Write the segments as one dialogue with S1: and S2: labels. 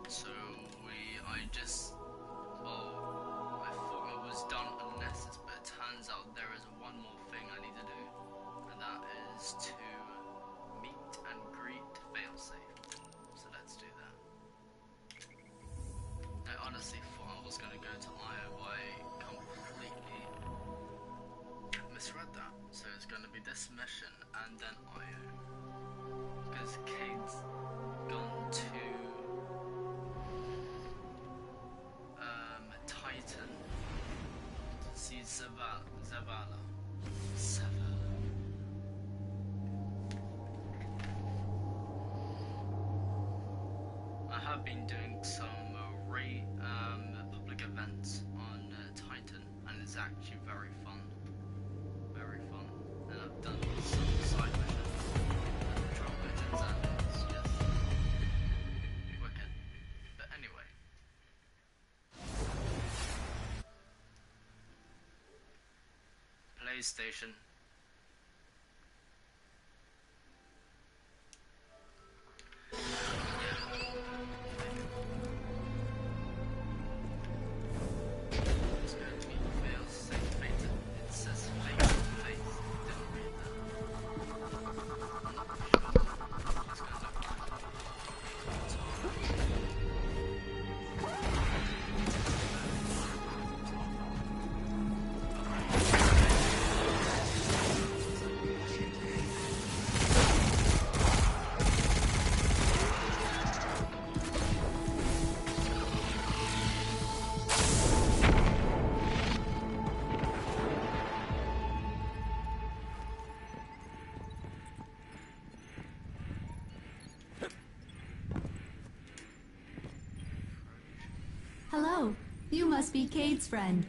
S1: So I just, well, I thought I was done unless it's, but it turns out there is one more thing I need to do, and that is to meet and greet Failsafe. So let's do that. I honestly thought I was gonna go to Io, but I completely misread that. So it's gonna be this mission and then Io, because Cade's gone to Titan to see Zavala. I have been doing some public events on Titan, and it's actually very fun. Very fun. And I've done some side missions, patrol missions, and it's just wicked. But anyway. PlayStation.
S2: Hello, you must be Cade's friend.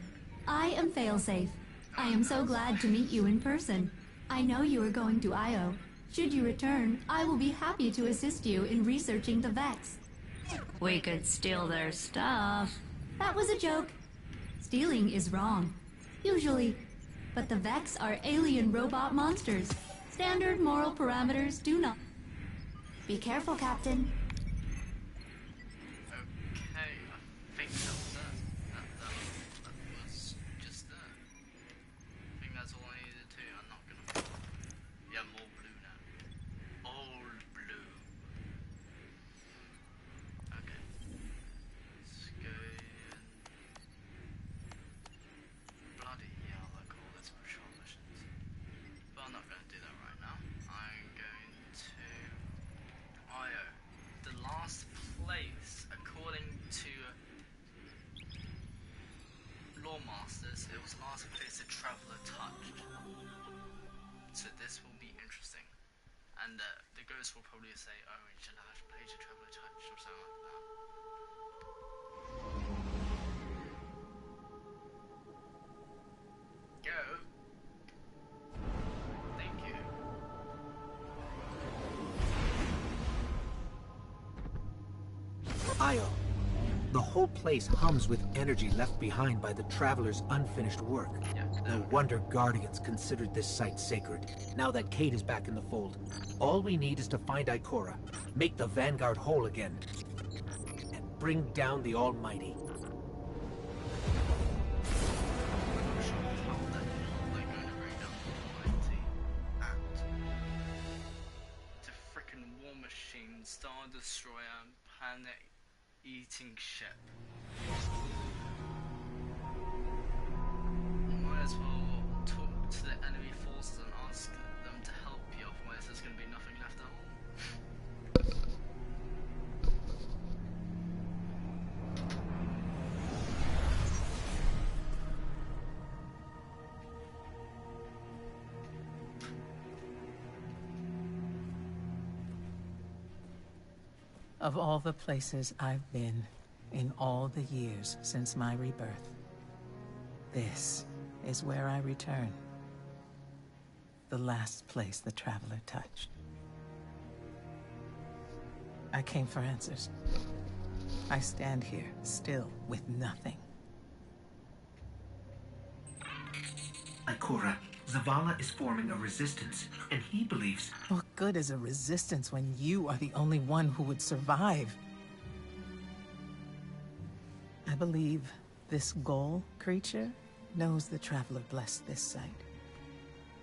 S2: I am Failsafe. I am so glad to meet you in person. I know you are going to Io. Should you return, I will be happy to assist you in researching the Vex.
S3: We could steal their stuff.
S2: That was a joke. Stealing is wrong. Usually. But the Vex are alien robot monsters. Standard moral parameters do not. Be careful, Captain.
S1: Masters, it was the last place a traveler touched. So this will be interesting. And the ghost will probably say, oh, it's the last place a traveler touched, or something like that. Go. Thank you.
S4: Io. The whole place hums with energy left behind by the Traveler's unfinished work. No wonder Guardians considered this site sacred, now that Cade is back in the fold. All we need is to find Ikora, make the Vanguard whole again, and bring down the Almighty.
S1: It's a frickin' war machine, Star Destroyer, planet-eating ship. Might as well talk to the enemy forces and ask them to help you, otherwise there's going to be nothing left at all.
S5: Of all the places I've been in all the years since my rebirth, this is where I return. The last place the Traveler touched. I came for answers. I stand here, still with nothing.
S4: Ikora, Zavala is forming a resistance, and he believes...
S5: What good is a resistance when you are the only one who would survive? I believe this Ghaul creature knows the Traveler blessed this site.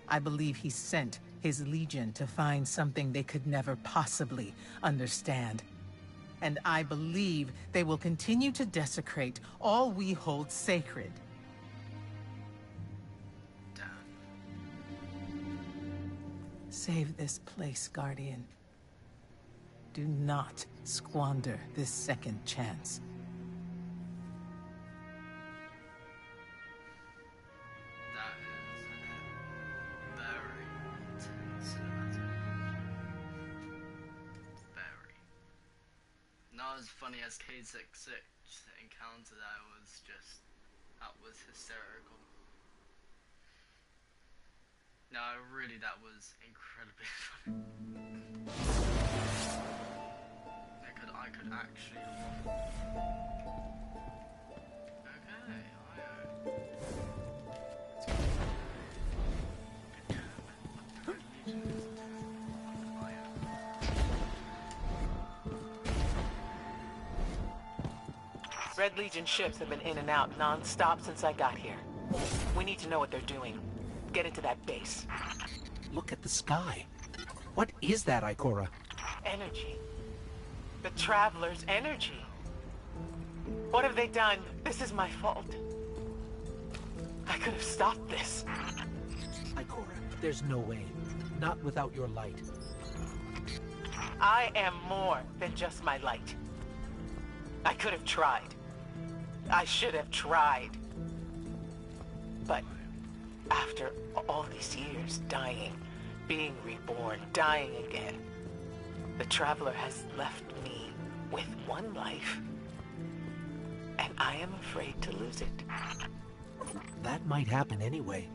S5: I believe he sent his legion to find something they could never possibly understand. And I believe they will continue to desecrate all we hold sacred.
S1: Damn.
S5: Save this place, Guardian. Do not squander this second chance.
S1: That is very intense cinematic. Very. Not as funny as K66 encounter, that was hysterical. No, really, that was incredibly funny. I could actually. Okay,
S5: Red Legion ships have been in and out non-stop since I got here. We need to know what they're doing. Get into that base.
S4: Look at the sky. What is that, Ikora?
S5: Energy. The Traveler's energy. What have they done? This is my fault. I could have stopped this.
S4: Ikora, there's no way. Not without your light.
S5: I am more than just my light. I could have tried. I should have tried. But after all these years, dying, being reborn, dying again, the Traveler has left me with one life, and I am afraid to lose it.
S4: That might happen anyway.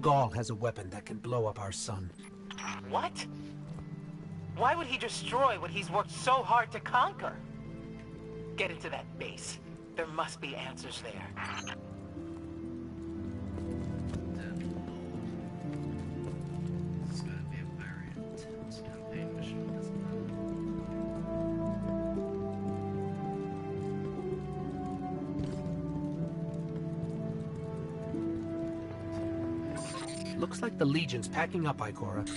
S4: Ghaul has a weapon that can blow up our sun.
S5: What? Why would he destroy what he's worked so hard to conquer? Get into that base. There must be answers there.
S1: It's going to be a very intense campaign mission, isn't it?
S4: Looks like the Legion's packing up, Ikora.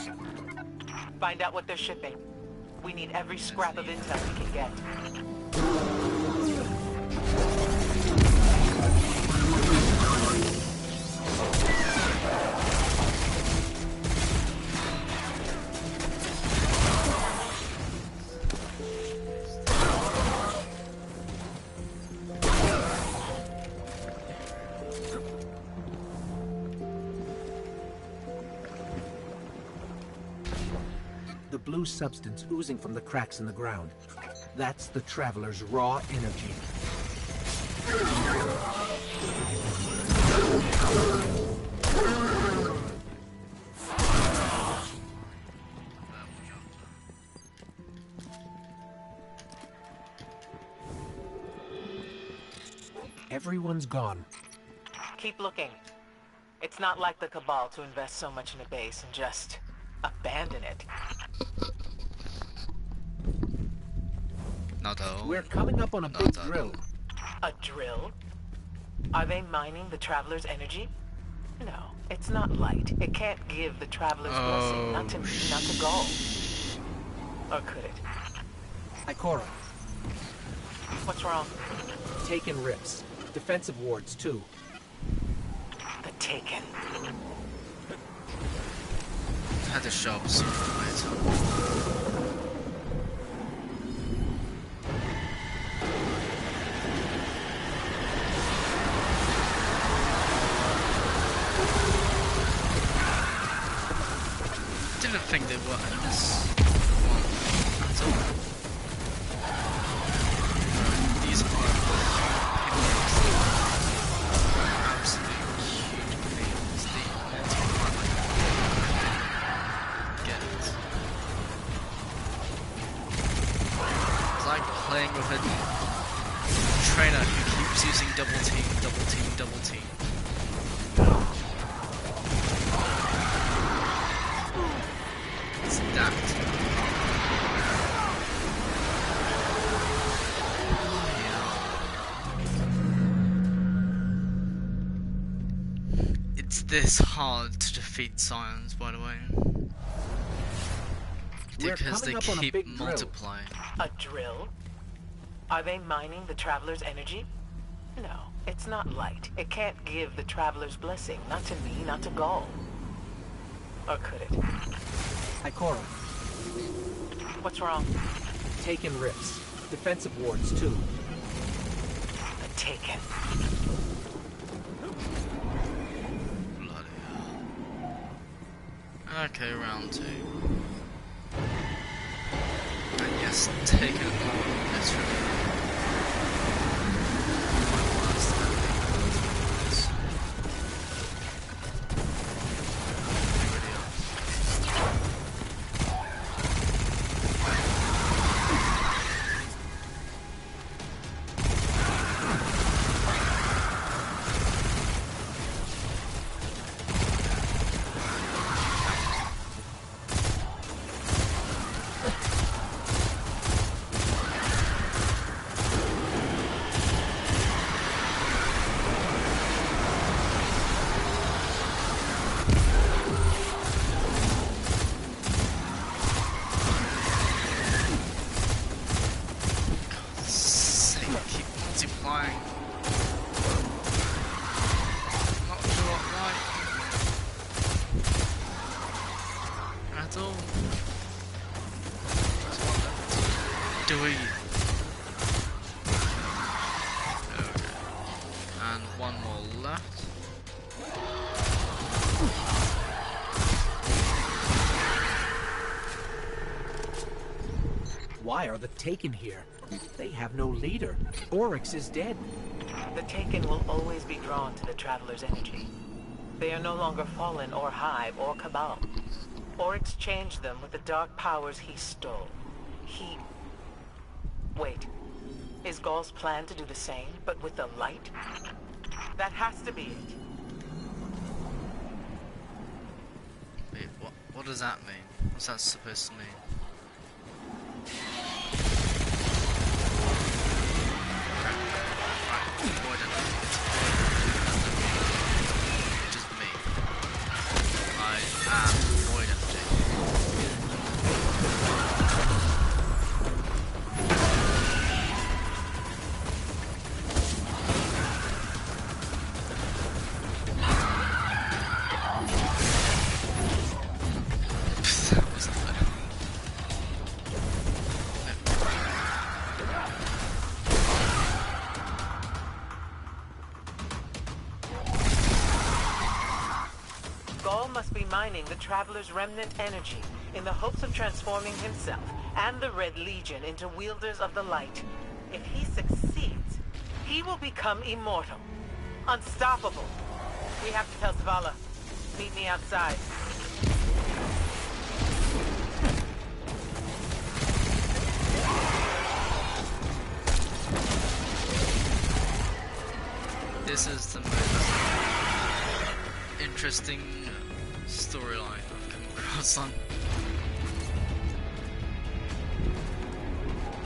S5: Find out what they're shipping. We need every scrap of intel we can get.
S4: The blue substance oozing from the cracks in the ground. That's the Traveler's raw energy. Everyone's gone.
S5: Keep looking. It's not like the Cabal to invest so much in a base and just abandon it.
S1: Not at all.
S4: We're coming up on a big drill.
S5: A drill? Are they mining the Traveler's energy? No, it's not light. It can't give the Traveler's blessing, not to me, not to Ghaul. Or could it?
S4: Ikora,
S5: What's wrong?
S4: Taken rips. Defensive wards, too.
S5: The Taken.
S1: I had to show up sooner or later. Didn't think they were in this one at all. These are absolutely huge pains. Get it. It's like playing with a trainer who keeps using double team, double team, double team. That. Yeah. this hard to defeat science, by the way.
S4: We're
S1: Because they
S4: coming up on a
S1: keep
S4: big drill.
S1: multiplying.
S5: A drill? Are they mining the Traveler's energy? No, it's not light. It can't give the Traveler's blessing. Not to me, not to Ghaul. Or could it?
S4: Hi, Coral.
S5: What's wrong?
S4: Taken rips. Defensive wards, too.
S5: The Taken.
S1: Bloody hell. Okay, round 2. And yes, take it on this room.
S4: Why are the Taken here? They have no leader. Oryx is dead.
S5: The Taken will always be drawn to the Traveler's energy. They are no longer Fallen or Hive or Cabal. Oryx changed them with the dark powers he stole. Wait. Is Ghaul's plan to do the same, but with the light? That has to be it.
S1: Wait, what does that mean? What's that supposed to mean? Just me. I am void energy. That wasn't fair.
S5: Ghaul must be mining the Traveler's remnant energy in the hopes of transforming himself and the Red Legion into wielders of the light. If he succeeds, he will become immortal, unstoppable. We have to tell Zavala. Meet me outside.
S1: This is the most interesting storyline I've come across on.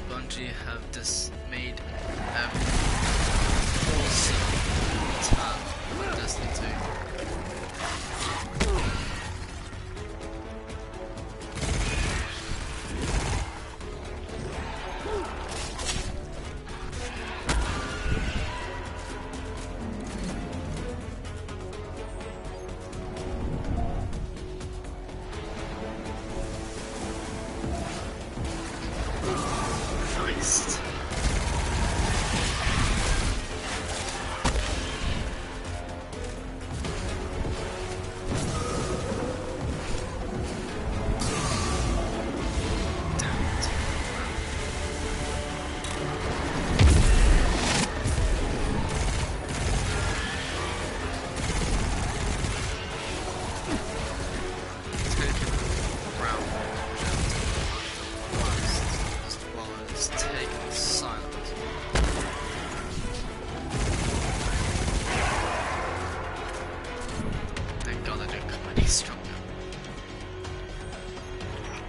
S1: Bungie have just made a awesome turn on Destiny 2. Nice.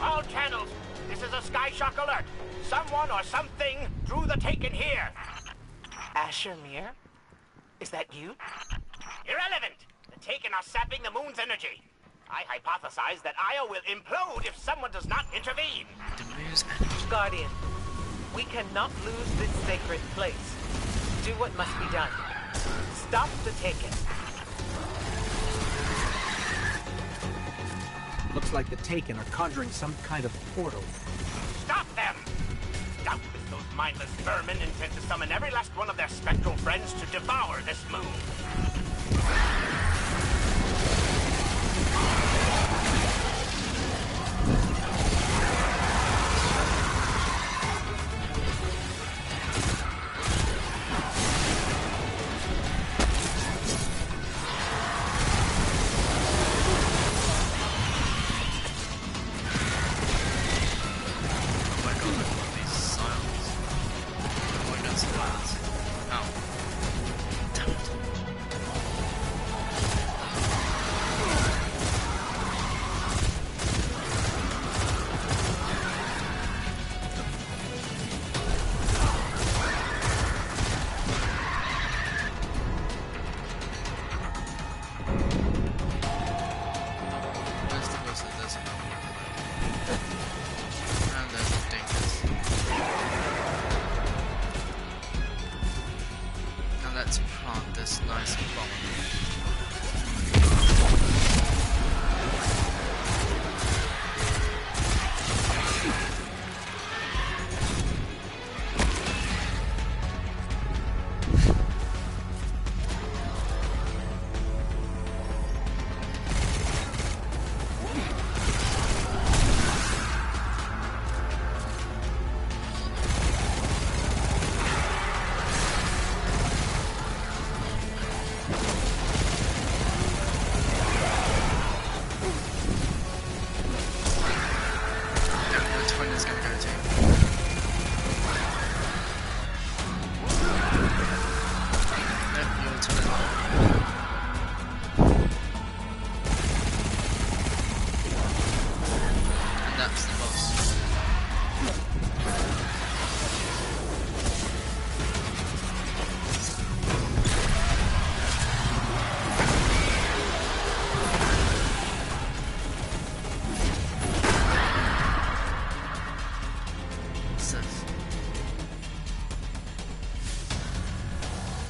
S6: All channels, this is a Skyshock alert. Someone or something drew the Taken here.
S5: Asher Mir? Is that you?
S6: Irrelevant. The Taken are sapping the moon's energy. I hypothesize that Io will implode if someone does not intervene.
S1: The moon's energy.
S5: Guardian, we cannot lose this sacred place. Do what must be done. Stop the Taken.
S4: Looks like the Taken are conjuring some kind of portal.
S6: Stop them! Doubtless those mindless vermin intend to summon every last one of their spectral friends to devour this moon.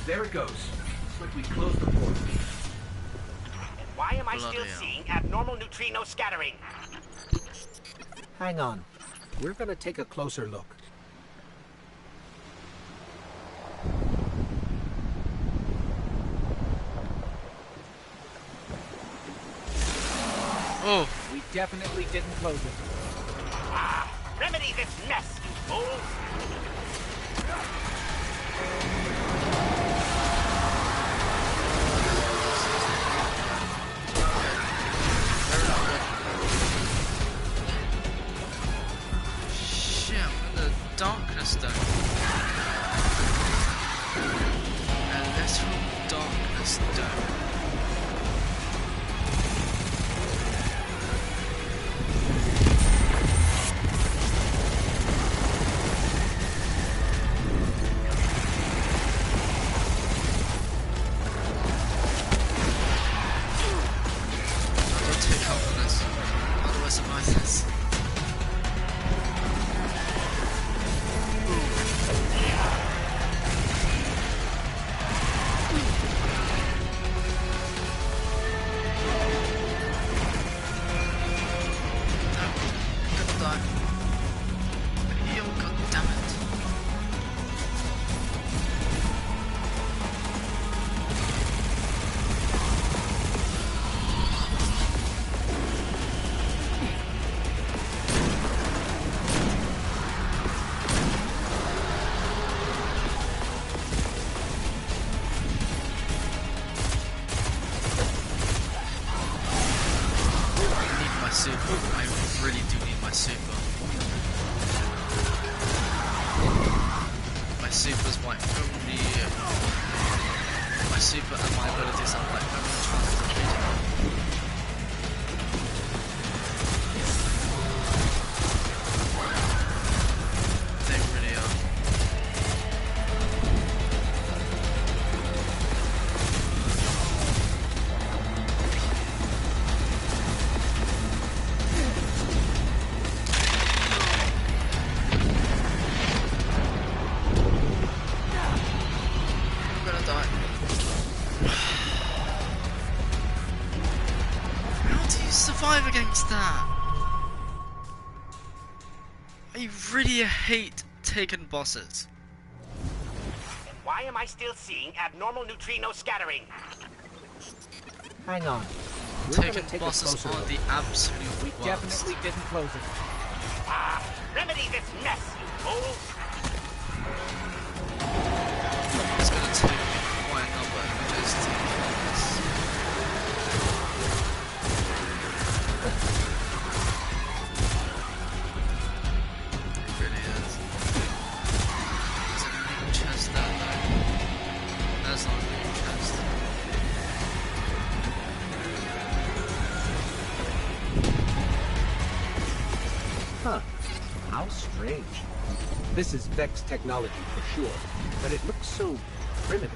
S4: There it goes. Looks like we closed the portal.
S6: And why am I still seeing abnormal neutrino scattering?
S4: Hang on. We're gonna take a closer look.
S1: Oh!
S4: We definitely didn't close it.
S6: Ah! Remedy this mess, you fools!
S1: Darkness though. A literal darkness dome. I'll take help for this. How do I survive this? I really do need my super. My super's my only... My super and my abilities are my only chance to beat him. They really are. fix that. I really hate taking bosses.
S6: And why am I still seeing abnormal neutrino scattering?
S4: Hang on. We're gonna
S1: Taking
S4: take a
S1: bosses
S4: closer
S1: are
S4: look.
S1: the absolute
S4: We
S1: worst.
S4: definitely didn't close it.
S6: Remedy this mess, you fool!
S1: It's gonna take quite a number just to kill this. It really is. There's a loot chest down there. That's not a loot chest.
S4: Huh. How strange. This is Vex technology for sure, but it looks so primitive.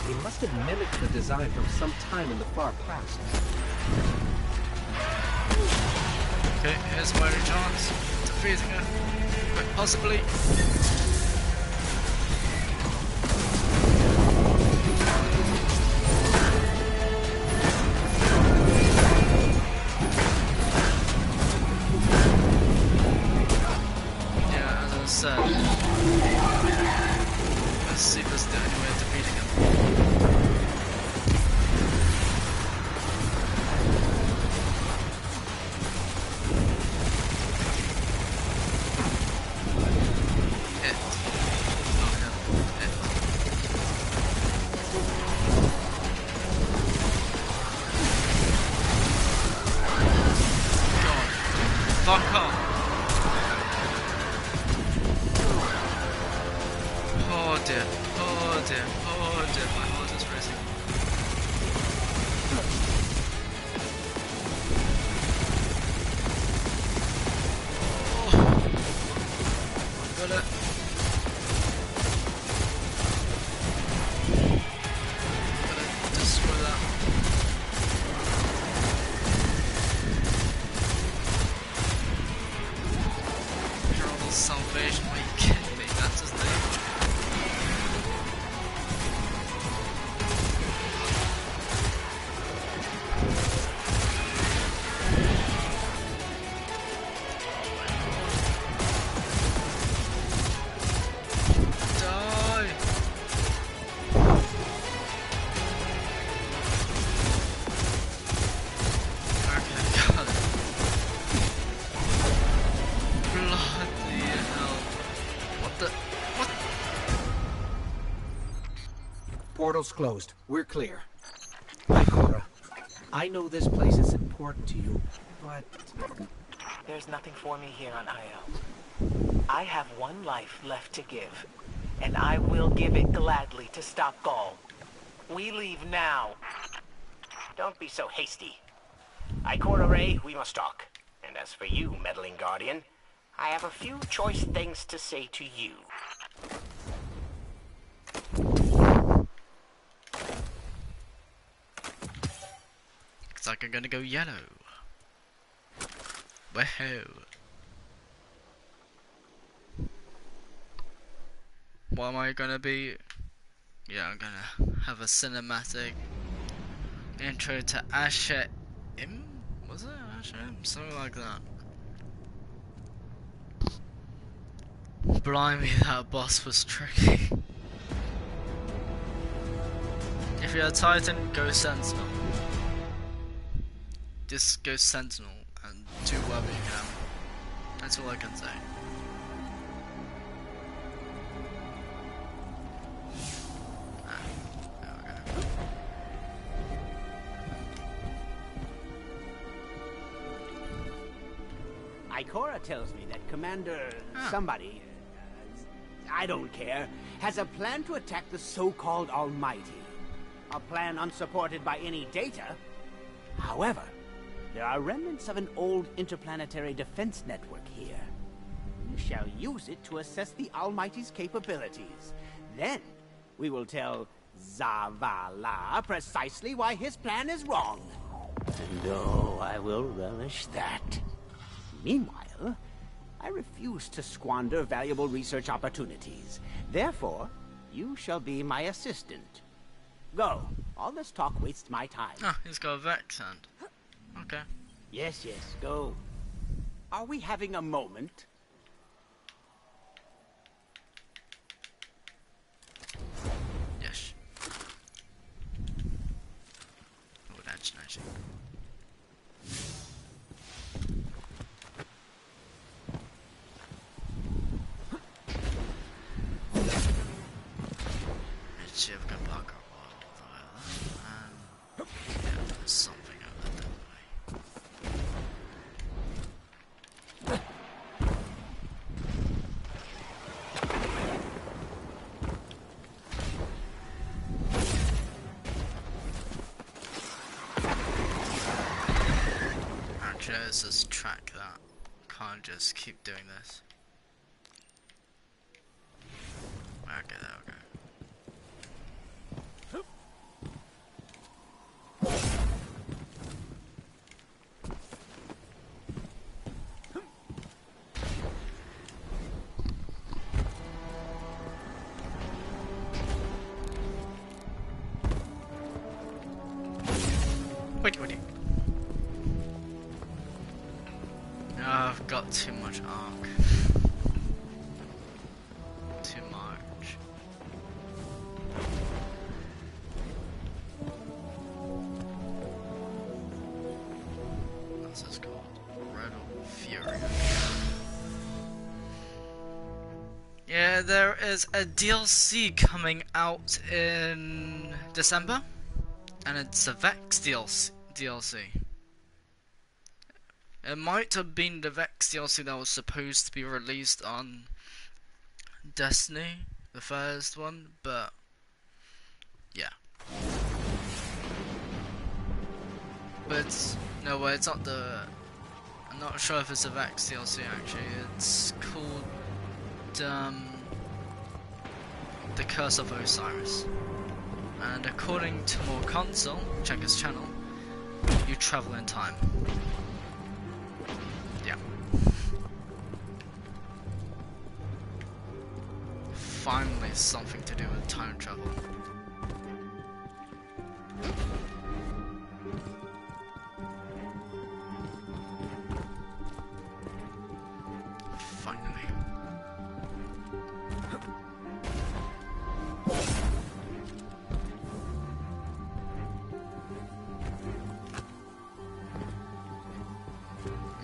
S4: They must have mimicked the design from some time in the far past.
S1: Okay, here's my only chance. Defeating it. Quite possibly. Yeah, as I said. Let's see if there's the only way of defeating him. Fuck off. Oh dear, oh dear, oh dear, my heart is racing. Oh, got it. Gotta destroy that. Terrible salvation, are you kidding me? That's his name. Die! Okay, got it. Bloody hell. What the? What?
S4: Portal's closed. We're clear. Ikora, I know this place is important to you, but
S5: There's nothing for me here on Io. I have one life left to give, and I will give it gladly to stop Ghaul. We leave now.
S6: Don't be so hasty. Ikora Ray, we must talk. And as for you, meddling guardian, I have a few choice things to say to you.
S1: Looks like I'm gonna go yellow. Wow. What am I gonna be? Yeah, I'm gonna have a cinematic intro to Asher Im? Was it Asher Im? Something like that. Blimey, that boss was tricky. If you're a Titan, go Sentinel. Just go Sentinel and do whatever you can. That's all I can say. There we go.
S7: Ikora tells me that Commander somebody, I don't care, has a plan to attack the so-called Almighty. A plan unsupported by any data. However, there are remnants of an old interplanetary defense network here. We shall use it to assess the Almighty's capabilities. Then, we will tell Zavala precisely why his plan is wrong. And oh, I will relish that. Meanwhile, I refuse to squander valuable research opportunities. Therefore, you shall be my assistant. Go. All this talk wastes my time.
S1: Ah, he's got a Vex hand. Okay.
S7: Yes, yes, go. Are we having a moment?
S1: Yes. Oh, that's nice. Let's see if we can park our wall over there. Yeah, there's something over that way. Actually, let's just track that. Can't just keep doing this. Okay, there we go. Wait. No, I've got too much arc. Too much. What's this called? Red Fury. Yeah, there is a DLC coming out in December, and it's a Vex DLC. It might have been the Vex DLC that was supposed to be released on Destiny, the first one, but yeah. But no way, it's not the. I'm not sure if it's a Vex DLC actually. It's called The Curse of Osiris. And according to more console, check his channel, you travel in time. Yeah. Finally something to do with time travel. Finally.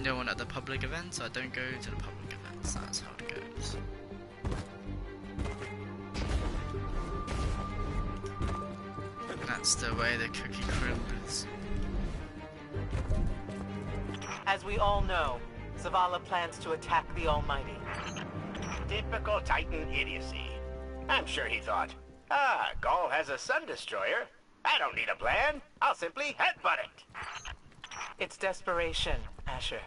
S1: No one at the public events, so I don't go to the public events. That's how it goes. That's the way the cookie crumbles.
S8: As we all know, Zavala plans to attack the Almighty.
S6: Typical Titan idiocy. I'm sure he thought, Ghaul has a sun destroyer. I don't need a plan. I'll simply headbutt it.
S8: It's desperation, Asher.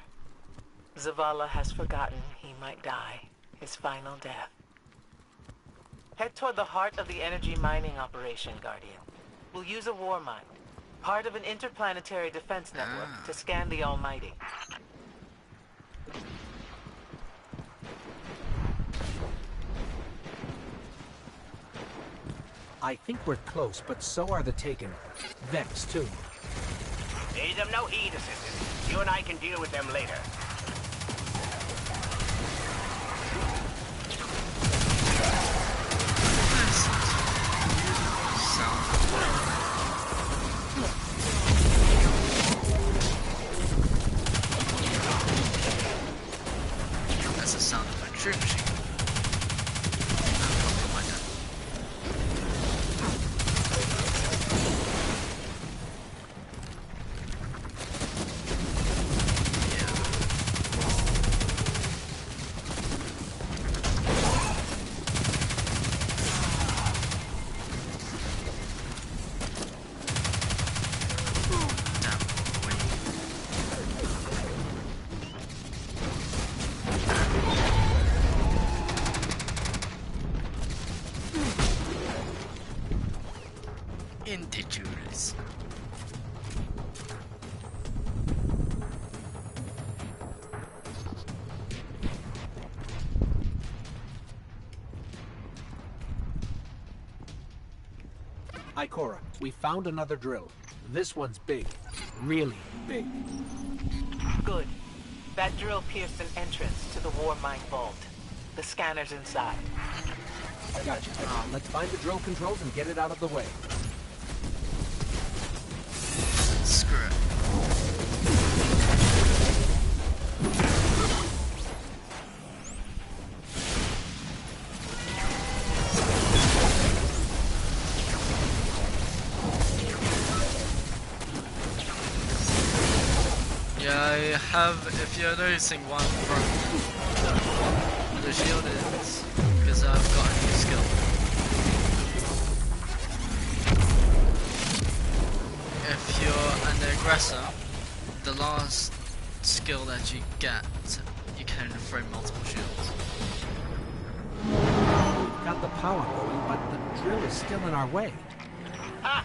S8: Zavala has forgotten he might die, his final death. Head toward the heart of the energy mining operation, Guardian. We'll use a war mine, part of an interplanetary defense network, to scan the Almighty.
S4: I think we're close, but so are the Taken. Vex, too.
S6: Pay them no heed, assistant. You and I can deal with them later.
S1: That's the sound of a troop machine. Individuals.
S4: Ikora, we found another drill. This one's big. really big.
S8: Good. That drill pierced an entrance to the War Mine Vault. The scanner's inside.
S4: Gotcha. Let's find the drill controls and get it out of the way.
S1: Screw it. Yeah, I have, if you're noticing one from the shield is because I've got a new skill. If you're an aggressor, the last skill that you get, you can throw multiple shields.
S4: We've got the power going, but the drill is still in our way.
S6: Ah!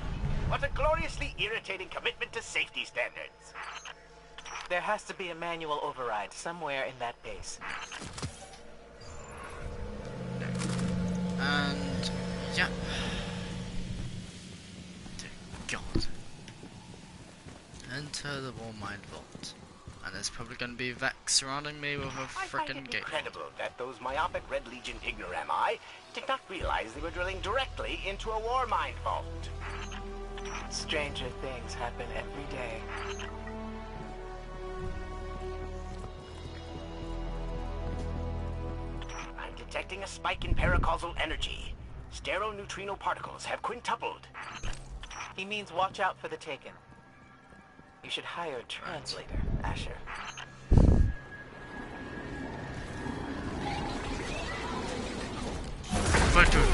S6: What a gloriously irritating commitment to safety standards.
S8: There has to be a manual override somewhere in that base.
S1: And yeah. Dear God. Enter the War Mine Vault. And there's probably gonna be Vex surrounding me with a
S6: I find
S1: frickin'
S6: it
S1: gate.
S6: incredible that those myopic Red Legion ignorami did not realize they were drilling directly into a war mine vault.
S8: Stranger things happen every day.
S6: I'm detecting a spike in paracausal energy. Stereoneutrino particles have quintupled.
S8: He means watch out for the Taken. You should hire a translator, Asher.
S1: Victor.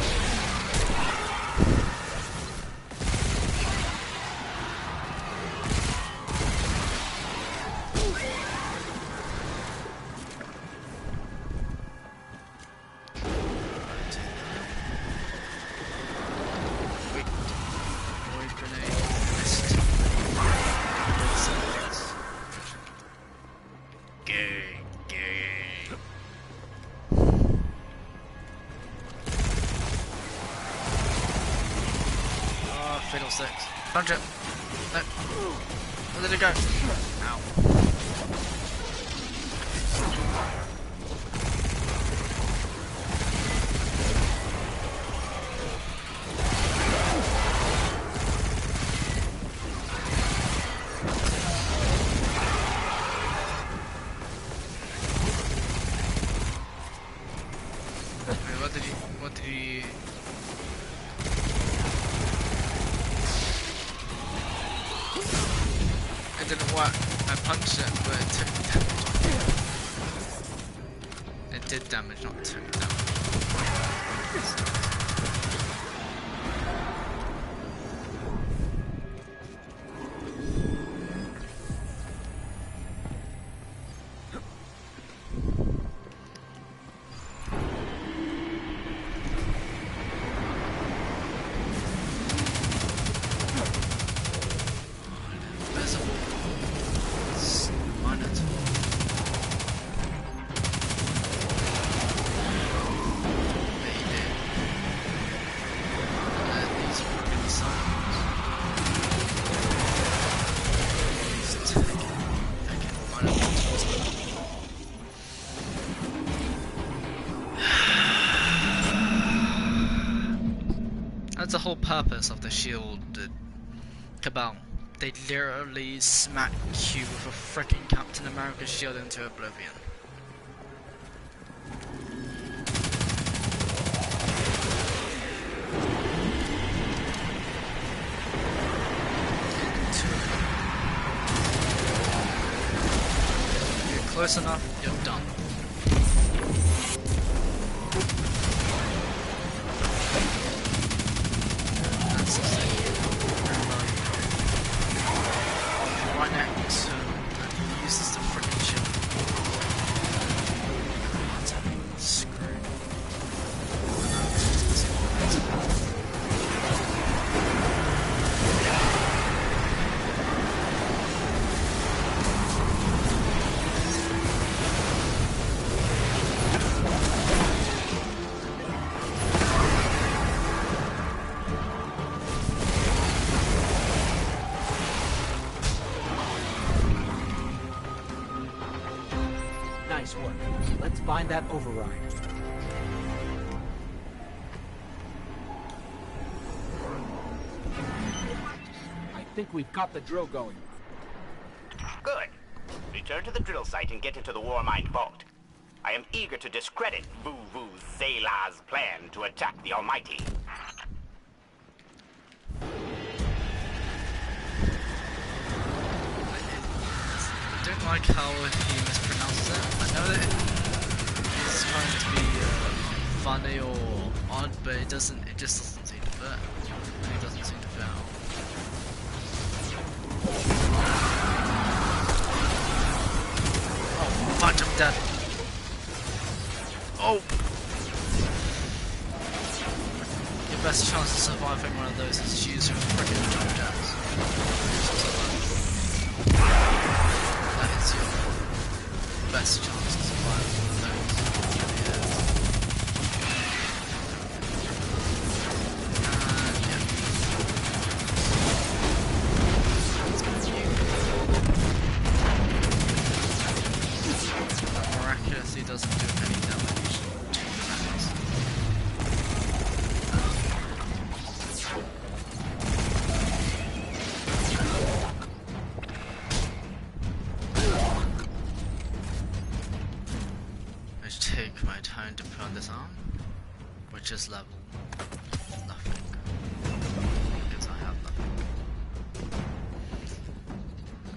S1: Fatal 6. Punch it. No. Where did it go? Ow. Wait, what did he... It didn't work. I punched it, but it took damage. It did damage, not took damage. That's the whole purpose of the shield Cabal. They literally smack you with a freaking Captain America shield into oblivion. If you're close enough, you're done. Right next to him, and he uses the freaking shield. That's screwed.
S4: Nice work. Let's find that override. I think we've got the drill going.
S6: Good. Return to the drill site and get into the Warmind vault. I am eager to discredit Vu Zela's plan to attack the Almighty.
S1: I don't like how he mispronounces it. I know that it's trying to be funny or odd, but it just doesn't seem to fit. It doesn't seem to fit out. Oh, fuck, I'm dead. Oh! Your best chance of surviving one of those is to use your freaking jump jacks. That is your best chance to survive one of those. Yeah. Let's go with you. Miraculously doesn't do any damage to enemies. I should take my time to put on this arm, which is level nothing, because I have nothing.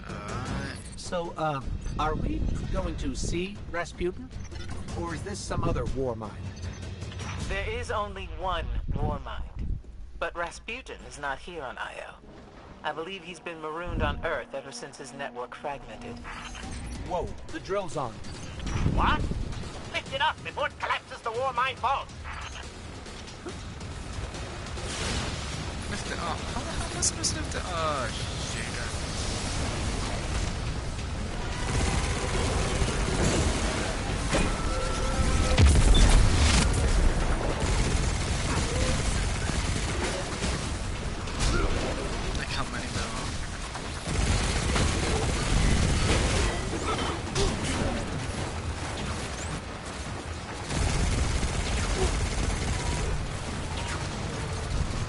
S1: Alright.
S4: So, are we going to see Rasputin? Or is this some other war mine?
S8: There is only one Warmind, but Rasputin is not here on Io. I believe he's been marooned on Earth ever since his network fragmented.
S4: Whoa, the drill's on.
S6: What? Lift it up before it collapses the Warmind vault.
S1: Lift it up. How am I supposed to lift it? Oh, shit. Look how many there are.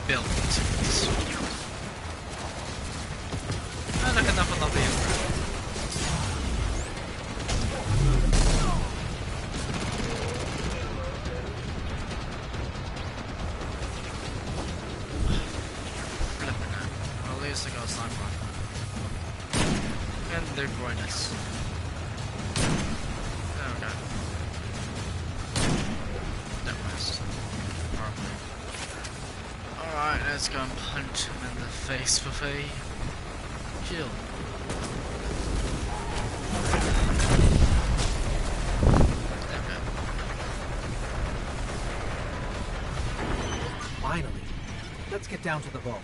S1: Build. Ah, look, enough on the wheel. Flipping it. Well, at least I got a sniper rifle. And they're groiners. There we go. Don't rest. Probably. Alright, let's go and punch him in the face with a shield. There we go.
S4: Finally. Let's get down to the vault.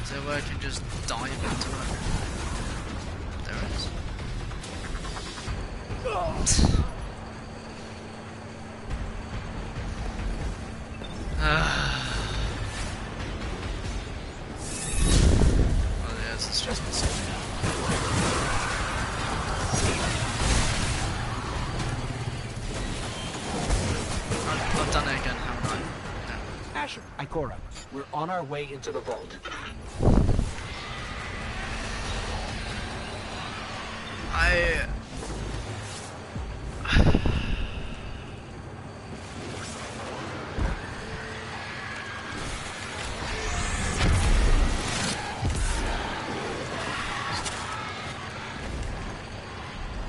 S1: So I can just dive into it. There it is. Oh yes, it's just myself. I've done it again, haven't I? No.
S4: Asher, Ikora, we're on our way into the vault.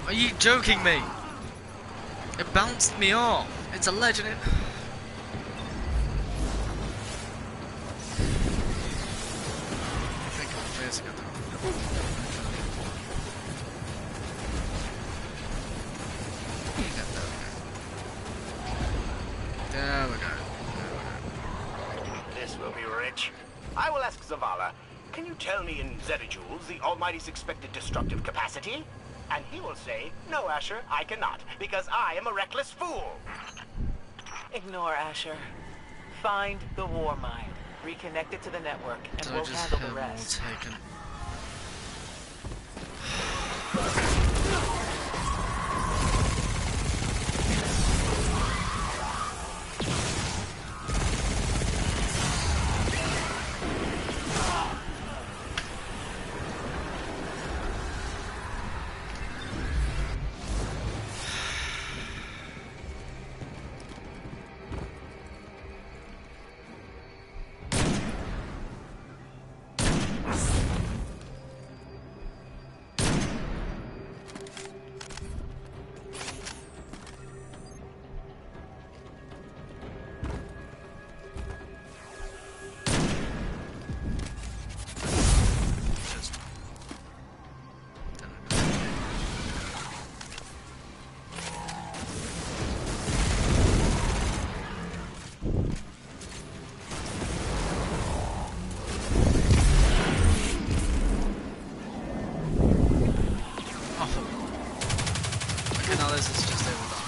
S1: Are you joking me? It bounced me off. It's a legend. I think I'm facing it now. There we go.
S6: This will be rich. I will ask Zavala, can you tell me in zetajoules the Almighty's expected destructive capacity? And he will say, no, Asher, I cannot, because I am a reckless fool.
S8: Ignore Asher. Find the Warmind. Reconnect it to the network, and
S1: So
S8: we'll
S1: just
S8: handle the
S1: him
S8: rest.
S1: all taken. this is just overdone.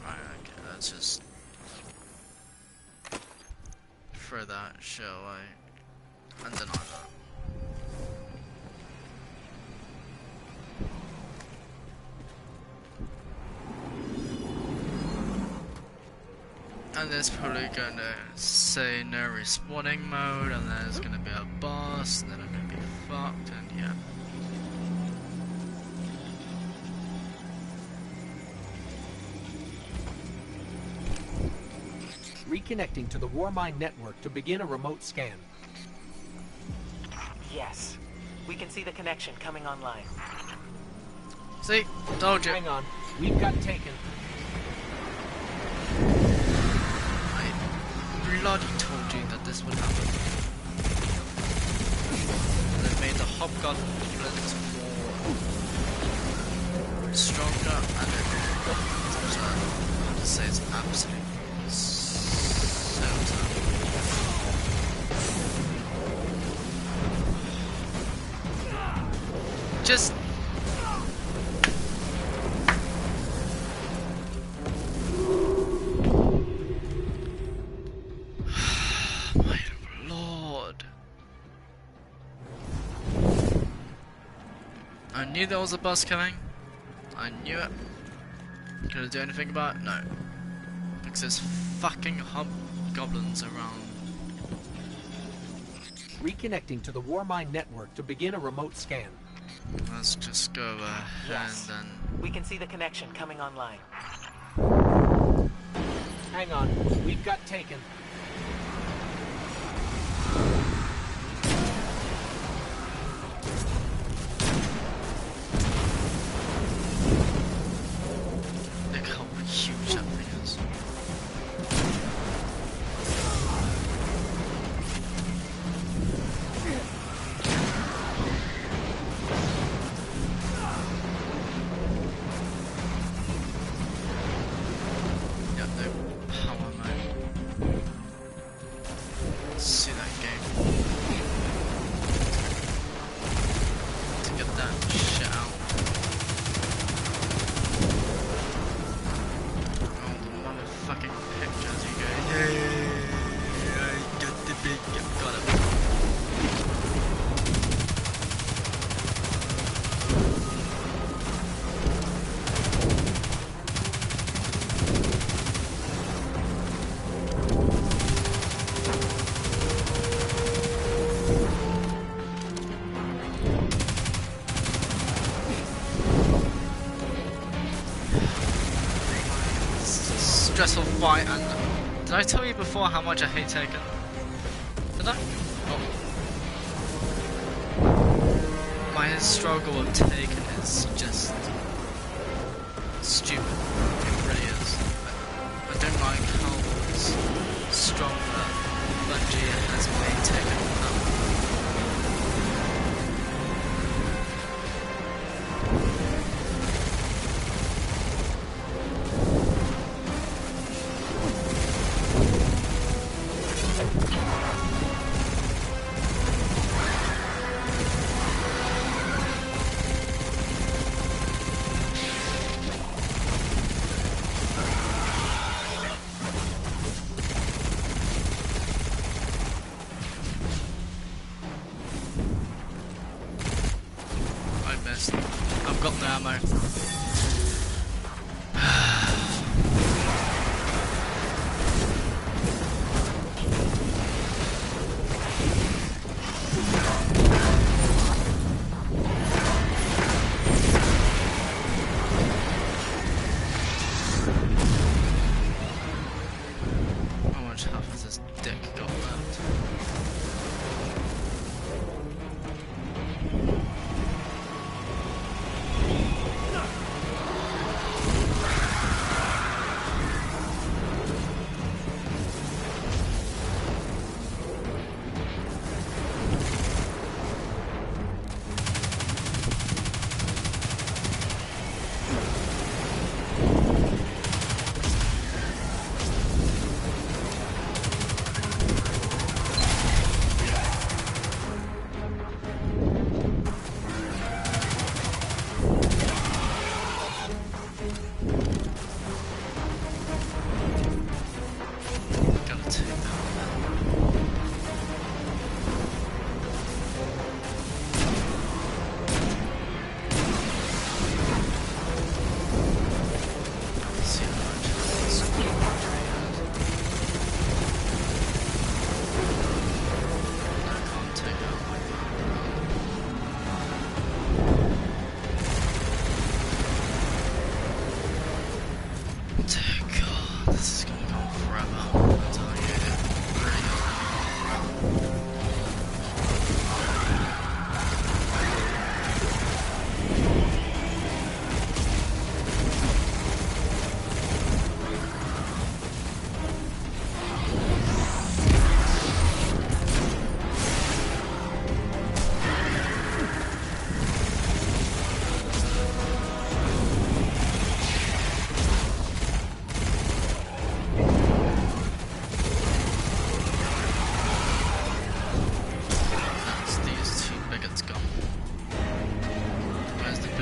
S1: Right, okay, let's just throw that shit away and deny that. And there's probably gonna say no respawning mode, and then there's gonna be a boss, and then I'm gonna be fucked, and yeah.
S4: Reconnecting to the Warmind network to begin a remote scan.
S8: Yes. We can see the connection coming online.
S1: See? Told you.
S4: Hang on. We've got taken.
S1: I bloody told you that this would happen. They made the hobgoblins more stronger, and I have to say it's absolutely so tough. Just my lord. I knew there was a bus coming. I knew it. Could I do anything about it? No. Because there's fucking hobgoblins around.
S4: Reconnecting to the Warmind network to begin a remote scan.
S1: Let's just go ahead
S8: Yes.
S1: then.
S8: We can see the connection coming online.
S4: Hang on. We've got taken.
S1: Look how huge that thing is. Yeah, no power mode. Let's see that game. To get that shit out. Oh, the motherfucking pictures you go. Yeah, I got the big. Yeah, got it. Stressful fight, and did I tell you before how much I hate Taken? Did I? Oh. My struggle with Taken is just stupid. It really is. I don't like how strong that Bungie has made Taken. I missed. I've got no ammo. How much health has this dick got left?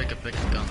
S1: make a bigger gun.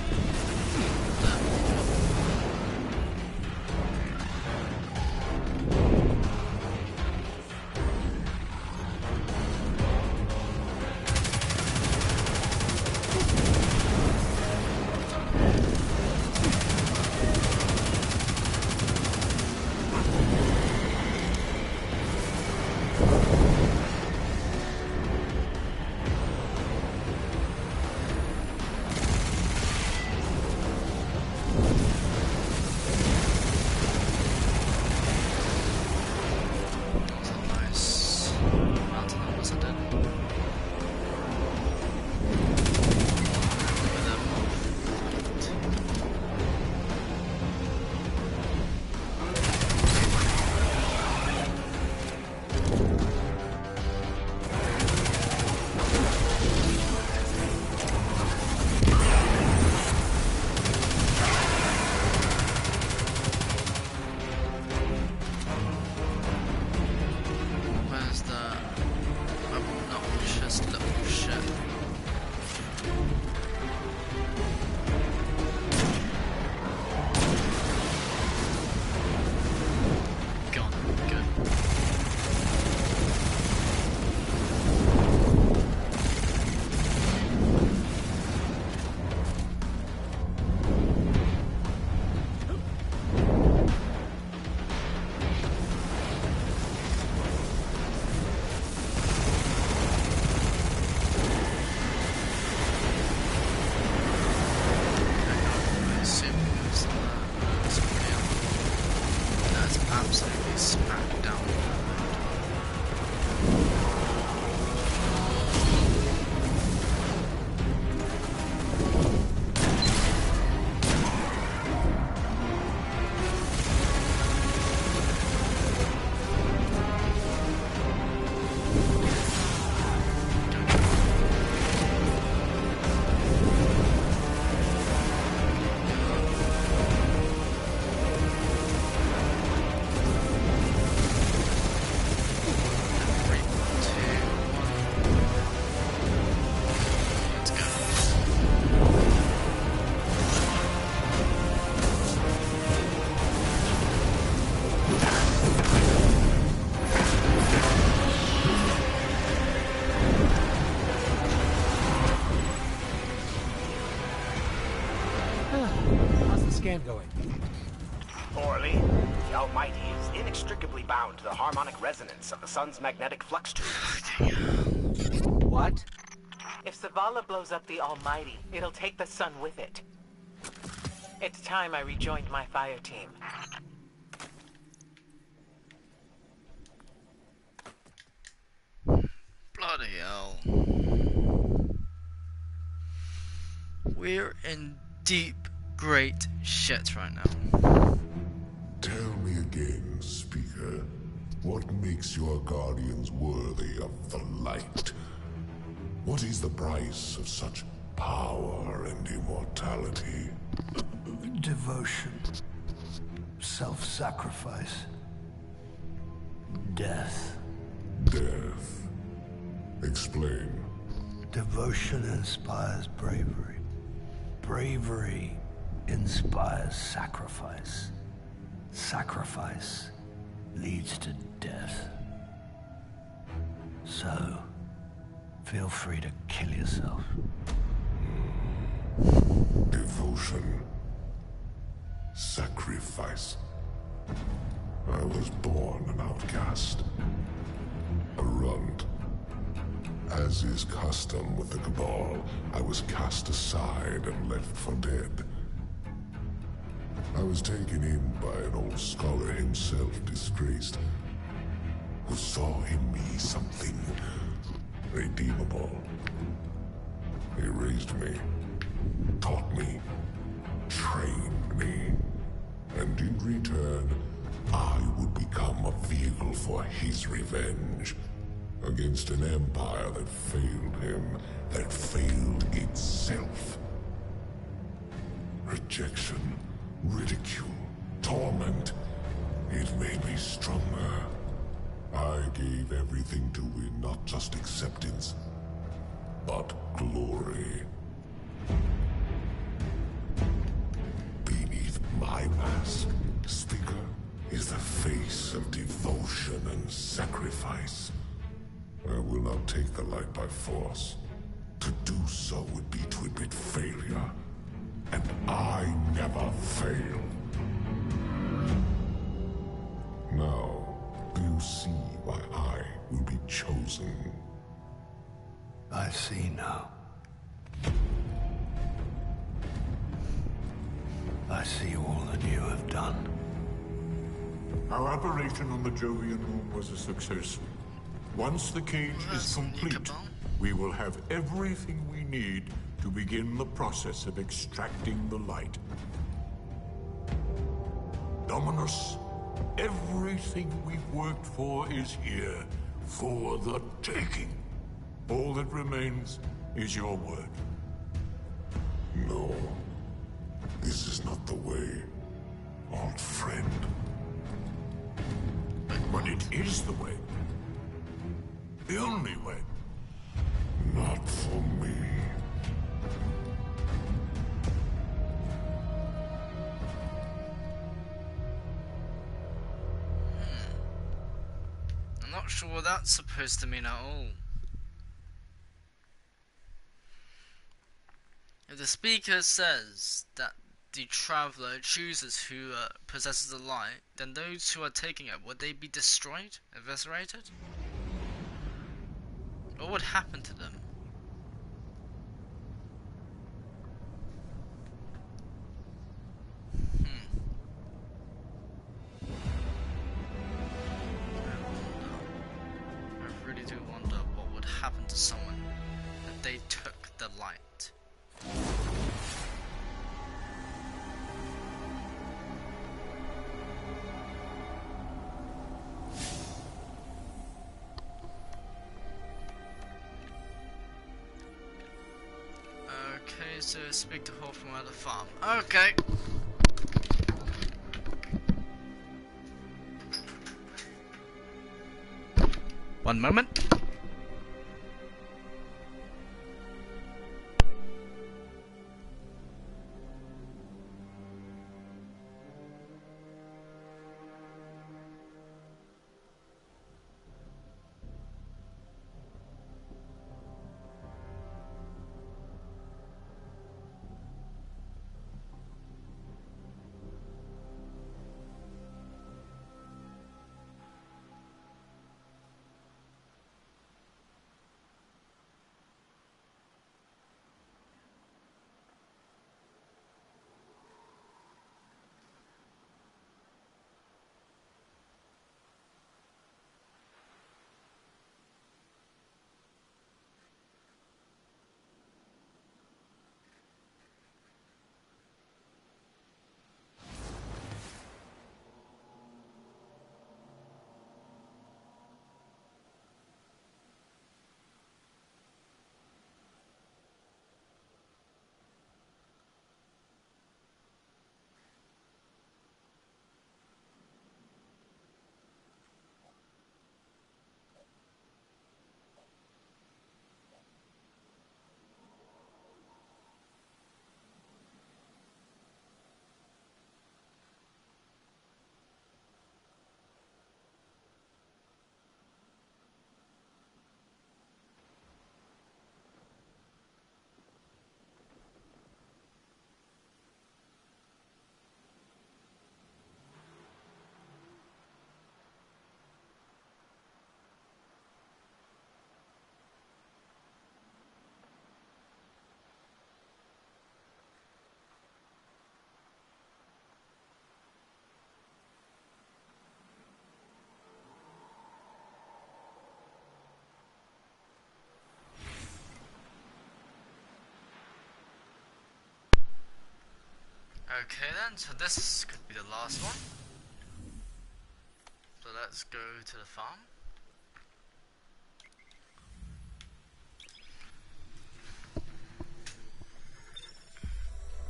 S4: Going.
S6: Poorly. The Almighty is inextricably bound to the harmonic resonance of the sun's magnetic flux tube.
S4: What?
S8: If Zavala blows up the Almighty, it'll take the sun with it. It's time I rejoined my fire team.
S1: Bloody hell. We're in deep, great shit right now.
S9: Tell me again, Speaker, what makes your guardians worthy of the light? What is the price of such power and immortality?
S10: Devotion. Self-sacrifice. Death.
S9: Death. Explain.
S10: Devotion inspires bravery. Bravery inspires sacrifice. Sacrifice leads to death. So, feel free to kill yourself.
S9: Devotion. Sacrifice. I was born an outcast. A runt. As is custom with the Cabal, I was cast aside and left for dead. I was taken in by an old scholar himself, disgraced, who saw in me something redeemable. He raised me, taught me, trained me, and in return, I would become a vehicle for his revenge against an empire that failed him, that failed itself. Rejection, ridicule, torment. It made me stronger. I gave everything to win not just acceptance, but glory. of devotion and sacrifice. I will not take the light by force. To do so would be to admit failure. And I never fail. Now, do you see why I will be chosen?
S10: I see now. I see all that you have done.
S11: Our operation on the Jovian Moon was a success. Once the cage is complete, we will have everything we need to begin the process of extracting the light. Dominus, everything we've worked for is here, for the taking. All that remains is your word.
S9: No. This is not the way, old friend.
S11: But it is the way. The only way.
S9: Not for me.
S1: I'm not sure what that's supposed to mean at all. If the speaker says that the traveler chooses who possesses the light, then those who are taking it, would they be destroyed, eviscerated? What would happen to them? I really do wonder what would happen to someone if they took the light. Okay, so speak to Hall from the farm. Okay. One moment. Okay then, so this could be the last one. So let's go to the farm.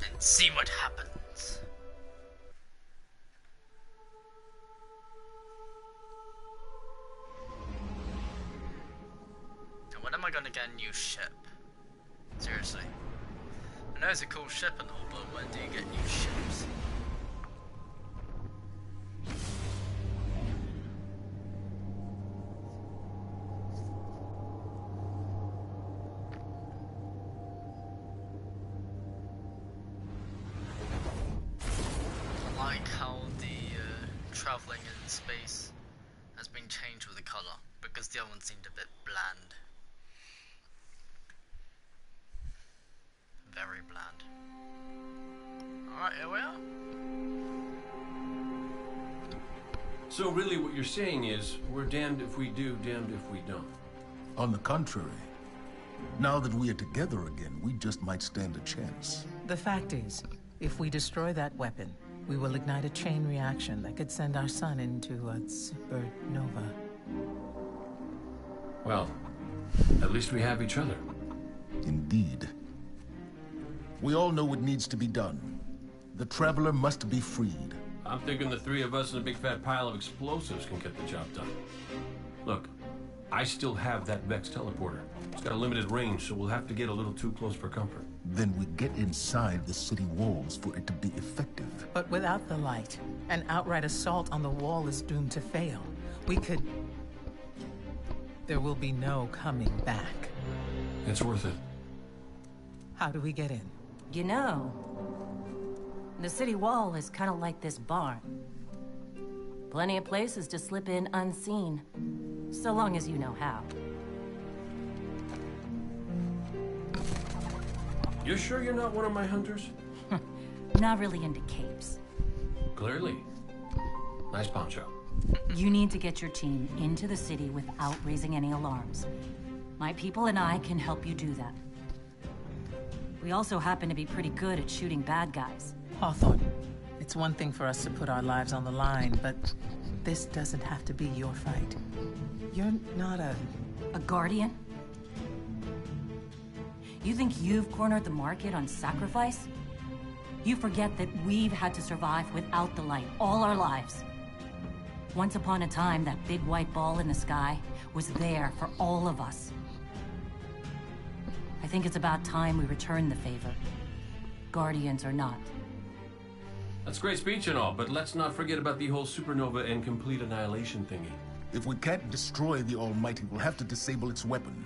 S1: And see what happens. And when am I gonna get a new ship? Seriously. I know it's a cool ship and all, but when do you get new ships? space has been changed with the color because the other one seemed a bit bland. Very bland. Alright, here we are.
S12: So really what you're saying is, we're damned if we do, damned if we don't.
S13: On the contrary, now that we are together again, we just might stand a chance.
S5: The fact is, if we destroy that weapon, we will ignite a chain reaction that could send our sun into a supernova.
S12: Well, at least we have each other.
S13: Indeed. We all know what needs to be done. The Traveler must be freed.
S12: I'm thinking the three of us and a big fat pile of explosives can get the job done. Look, I still have that Vex teleporter. It's got a limited range, so we'll have to get a little too close for comfort.
S13: Then we get inside the city walls for it to be effective.
S5: But without the light, an outright assault on the wall is doomed to fail. We could... There will be no coming back.
S12: It's worth it.
S5: How do we get in?
S14: You know, the city wall is kind of like this barn. Plenty of places to slip in unseen, so long as you know how.
S12: You sure you're not one of my hunters?
S14: Not really into capes.
S12: Clearly. Nice poncho.
S14: You need to get your team into the city without raising any alarms. My people and I can help you do that. We also happen to be pretty good at shooting bad guys.
S5: Hawthorne, it's one thing for us to put our lives on the line, but this doesn't have to be your fight. You're not a
S14: guardian? You think you've cornered the market on sacrifice? You forget that we've had to survive without the light all our lives. Once upon a time, that big white ball in the sky was there for all of us. I think it's about time we return the favor. Guardians or not.
S12: That's great speech and all, but let's not forget about the whole supernova and complete annihilation thingy.
S13: If we can't destroy the Almighty, we'll have to disable its weapon.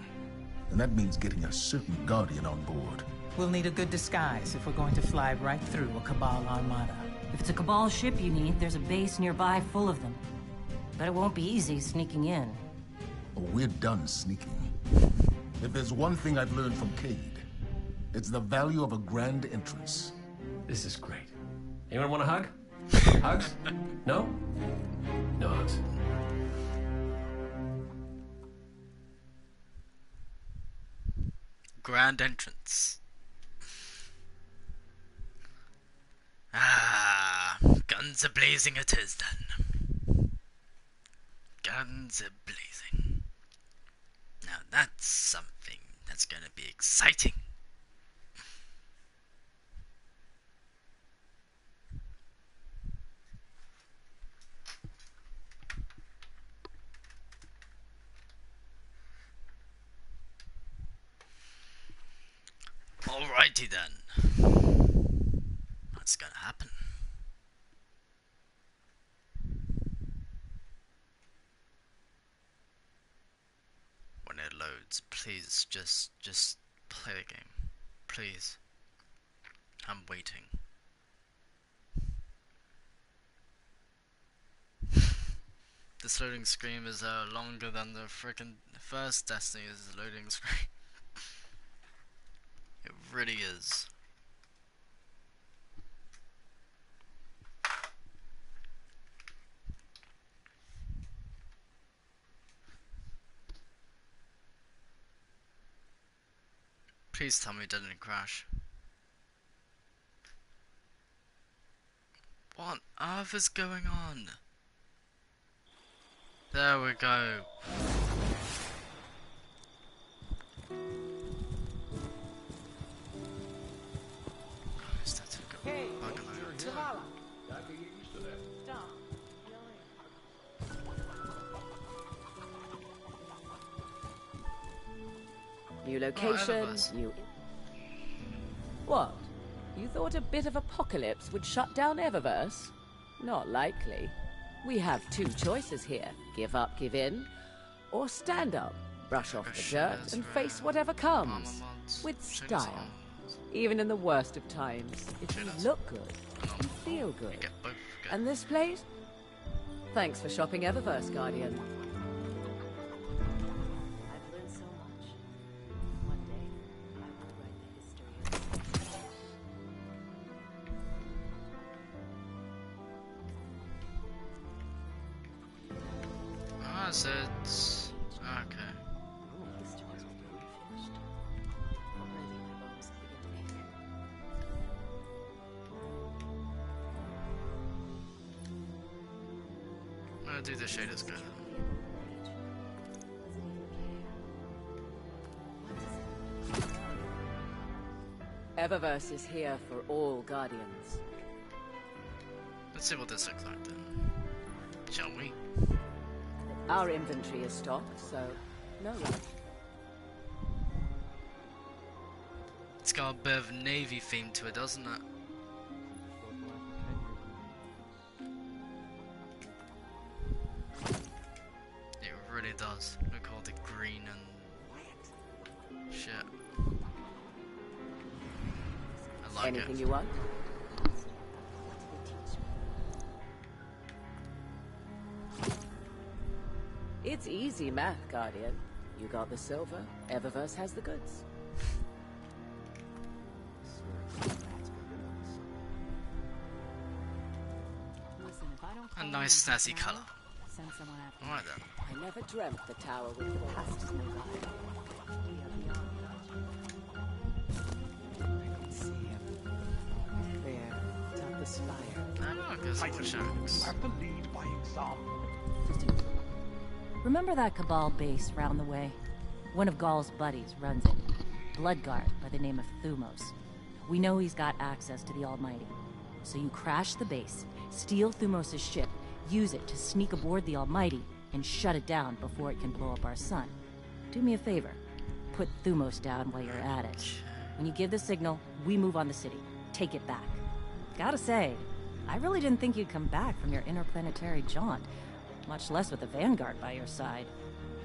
S13: And that means getting a certain Guardian on board.
S5: We'll need a good disguise if we're going to fly right through a Cabal armada.
S14: If it's a Cabal ship you need, there's a base nearby full of them. But it won't be easy sneaking in.
S13: Oh, we're done sneaking. If there's one thing I've learned from Cade, it's the value of a grand entrance.
S12: This is great. Anyone want a hug? Hugs? No? No hugs.
S1: Grand entrance. Ah, guns a-blazing it is then. Guns a-blazing. Now that's something that's gonna be exciting. Alrighty then. What's gonna happen? When it loads, please just play the game. Please. I'm waiting. This loading screen is longer than the frickin' first Destiny's loading screen. It really is. Please tell me it didn't crash. What on earth is going on? There we go.
S15: New location, new... What? You thought a bit of apocalypse would shut down Eververse? Not likely. We have two choices here. Give up, give in. Or stand up, brush off the dirt, and face whatever comes. With style. Even in the worst of times, if you look good, you feel good. And this place? Thanks for shopping Eververse, Guardian. I've learned so much. One day, I will write the history of
S1: Ah, so it's... okay. I'm gonna do the shaders good.
S15: Eververse is here for all Guardians.
S1: Let's see what this looks like then. Shall we?
S15: Our inventory is stocked, so no rush.
S1: It's got a bit of navy theme to it, doesn't it? It really does. Look at all the green and shit. I like
S15: Anything
S1: it.
S15: you want? It's easy math, Guardian. You got the silver, Eververse has the goods.
S1: A nice snazzy colour. Alright then.
S15: I never dreamt the tower would fall. Past is no guide. I can see him. There, atop the spire.
S1: Oh, look, there's some sharks.
S16: have to lead by example.
S14: Remember that Cabal base round the way? One of Ghaul's buddies runs it. Bloodguard by the name of Thumos. We know he's got access to the Almighty. So you crash the base, steal Thumos' ship, use it to sneak aboard the Almighty, and shut it down before it can blow up our sun. Do me a favor. Put Thumos down while you're at it. When you give the signal, we move on the city. Take it back. Gotta say, I really didn't think you'd come back from your interplanetary jaunt, much less with the Vanguard by your side.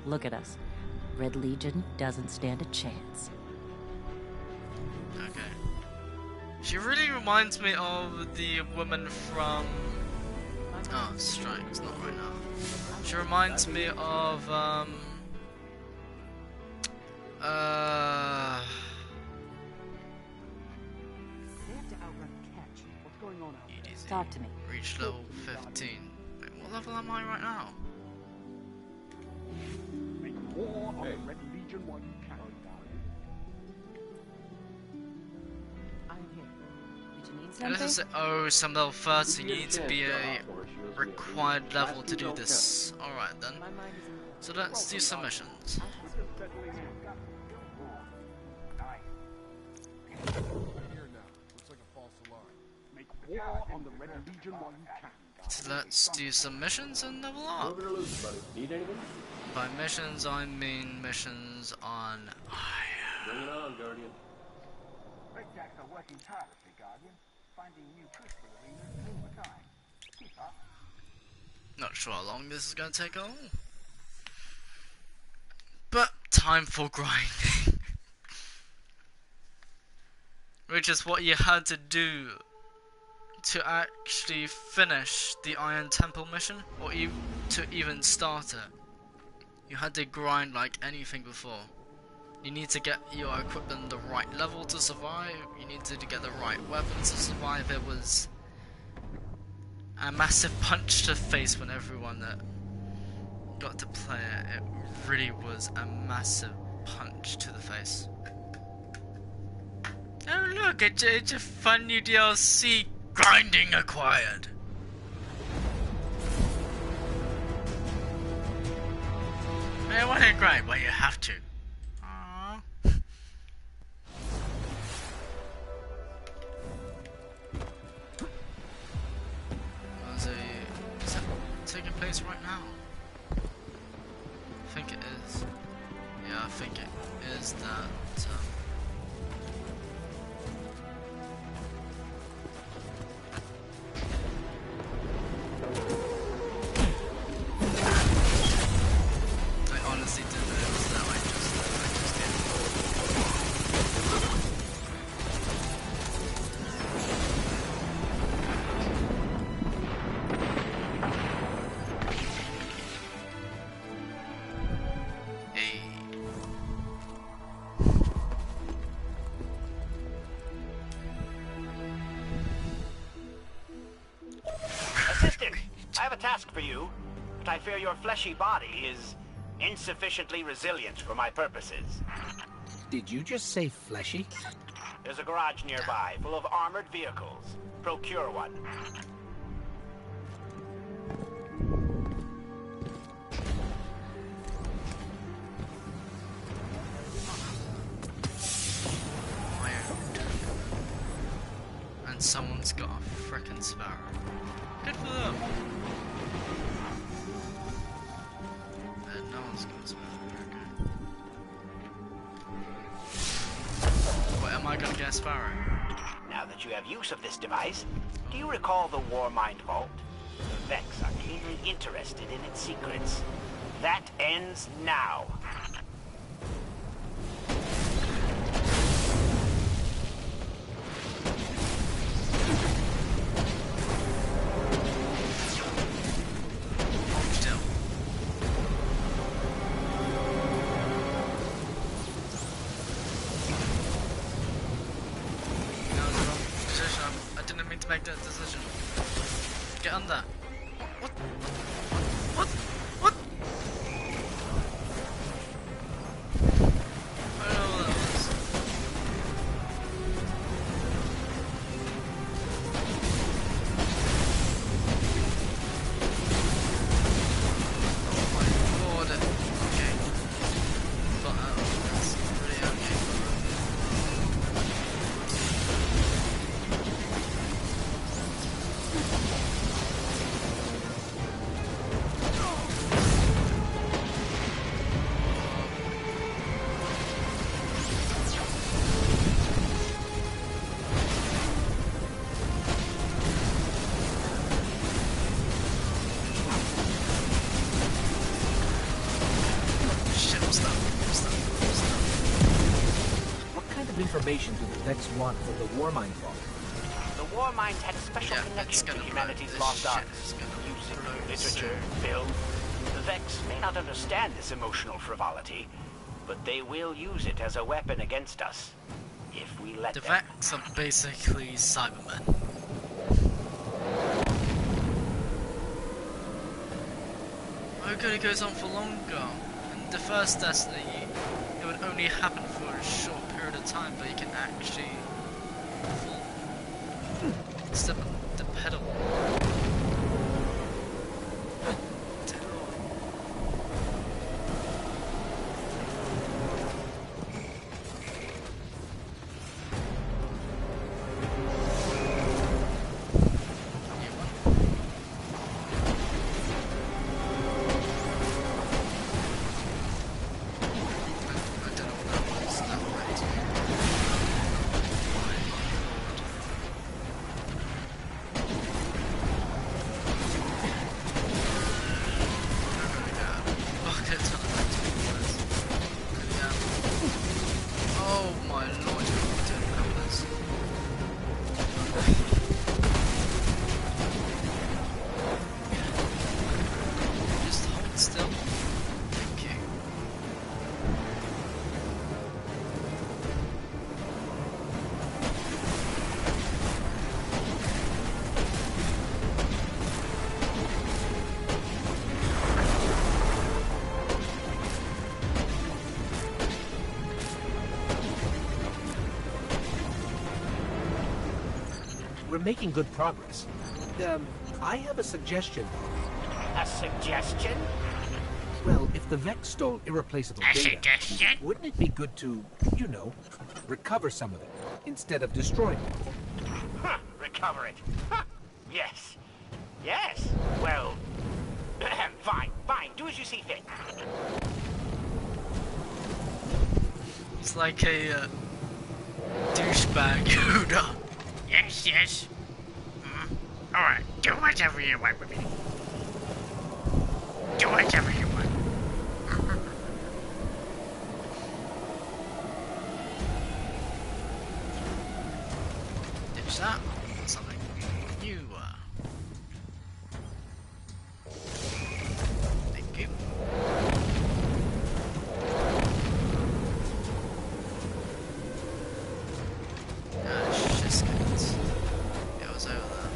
S14: Look at us. Red Legion doesn't stand a chance.
S1: Okay. She really reminds me of the woman from... oh, Strike's not right now. She reminds me of,
S14: Talk to me.
S1: Reach level 15. Wait, what level am I right now?
S16: Make war on the Red Legion while you can.
S14: I'm here. Did you need
S1: And
S14: something?
S1: this is, oh, some level 30. You need to be a required level to do this. Alright then. So let's do some missions.
S16: War on the Red Legion while you can.
S1: So let's do some missions and level up.
S12: Need anything?
S1: By missions, I mean missions on
S12: Bring it on, Guardian.
S17: Red Jacks are working tirelessly, Guardian, finding new twists for arenas all the time. Keep up.
S1: Not sure how long this is going to take all. But time for grinding. Which is what you had to do to actually finish the Iron Temple mission, or to even start it. You had to grind like anything before. You need to get your equipment the right level to survive, you needed to get the right weapons to survive. It was a massive punch to face when everyone that got to play it. It really was a massive punch to the face. Oh look, it's a fun new DLC, grinding acquired. I want to grind, well you have to. Aww. Is that taking place right now? I think it is. Yeah, I think it is that. I honestly didn't know it was that. I just
S6: have a task for you, but I fear your fleshy body is insufficiently resilient for my purposes.
S4: Did you just say fleshy?
S6: There's a garage nearby, full of armored vehicles. Procure one.
S1: And someone's got a frickin' sparrow. Good for them. No one's got a sparrow. Okay. What, am I gonna get a sparrow?
S6: Now that you have use of this device, do you recall the War Mind Vault? The Vex are keenly interested in its secrets. That ends now.
S1: Make that decision. Get on that. What? What? What? I don't know what that was. Oh my lord. Okay. But that's pretty okay.
S4: Information do the Vex want from the War Mind Vault?
S6: The War Mind had a special connection to humanity's lost arts. Music, literature, film. The Vex may not understand this emotional frivolity, but they will use it as a weapon against us, if we let them.
S1: The Vex are basically Cybermen. Oh good, it goes on for longer. In the first Destiny, it would only happen for a short period of time, but you can actually step on the pedal.
S4: We're making good progress. I have a suggestion.
S6: A suggestion?
S4: Well, if the Vex stole irreplaceable data, wouldn't it be good to, you know, recover some of it, instead of destroying it?
S6: Huh, recover it. Huh. Yes. Yes. Well, fine, fine. Do as you see fit.
S1: It's like a douchebag Yoda.
S18: Yes, yes. Alright, do whatever you want with me. Do whatever you want.
S1: Ditch that or something. You thank you. Shit, it was over there.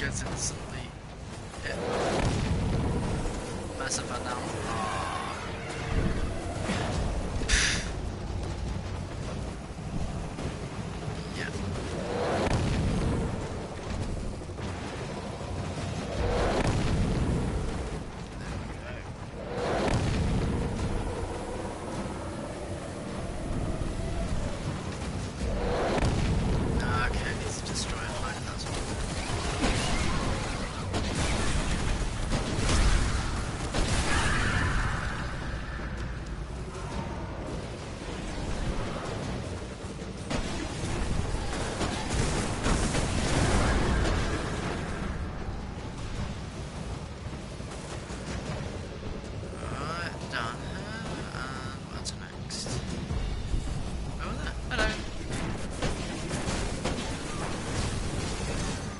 S1: gets instantly hit. Massive amount. Yeah.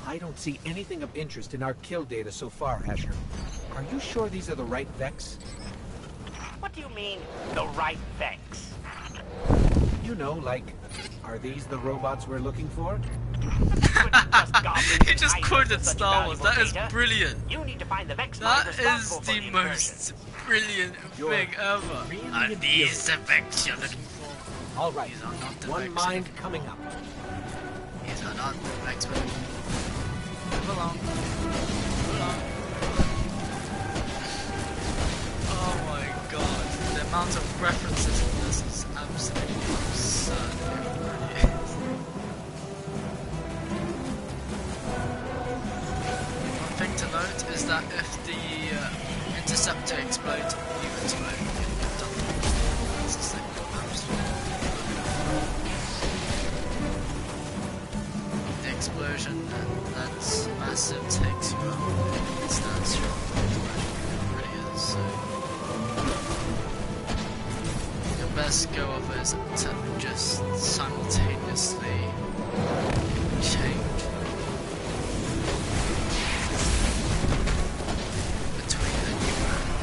S4: I don't see anything of interest in our kill data so far, Asher. Are you sure these are the right Vex?
S6: What do you mean, the right Vex?
S4: You know, like, are these the robots we're looking for?
S1: He just quoted Star Wars. That is brilliant.
S6: You need to find the Vex
S1: that is the most brilliant thing ever.
S4: Really
S1: Are these the Vex you're looking for?
S4: All right.
S1: These are not the
S4: One
S1: Vex.
S4: mind coming up.
S1: These are not the Vex. Move along. Move along. Oh my god. The amount of references in this is absolutely absurd. It really is. One thing to note is that if the interceptor explodes, you explode. You're done. That's the thing. The explosion that's massive takes you out. It's that strong. It really is. So your best go of is to just simultaneously change between a new and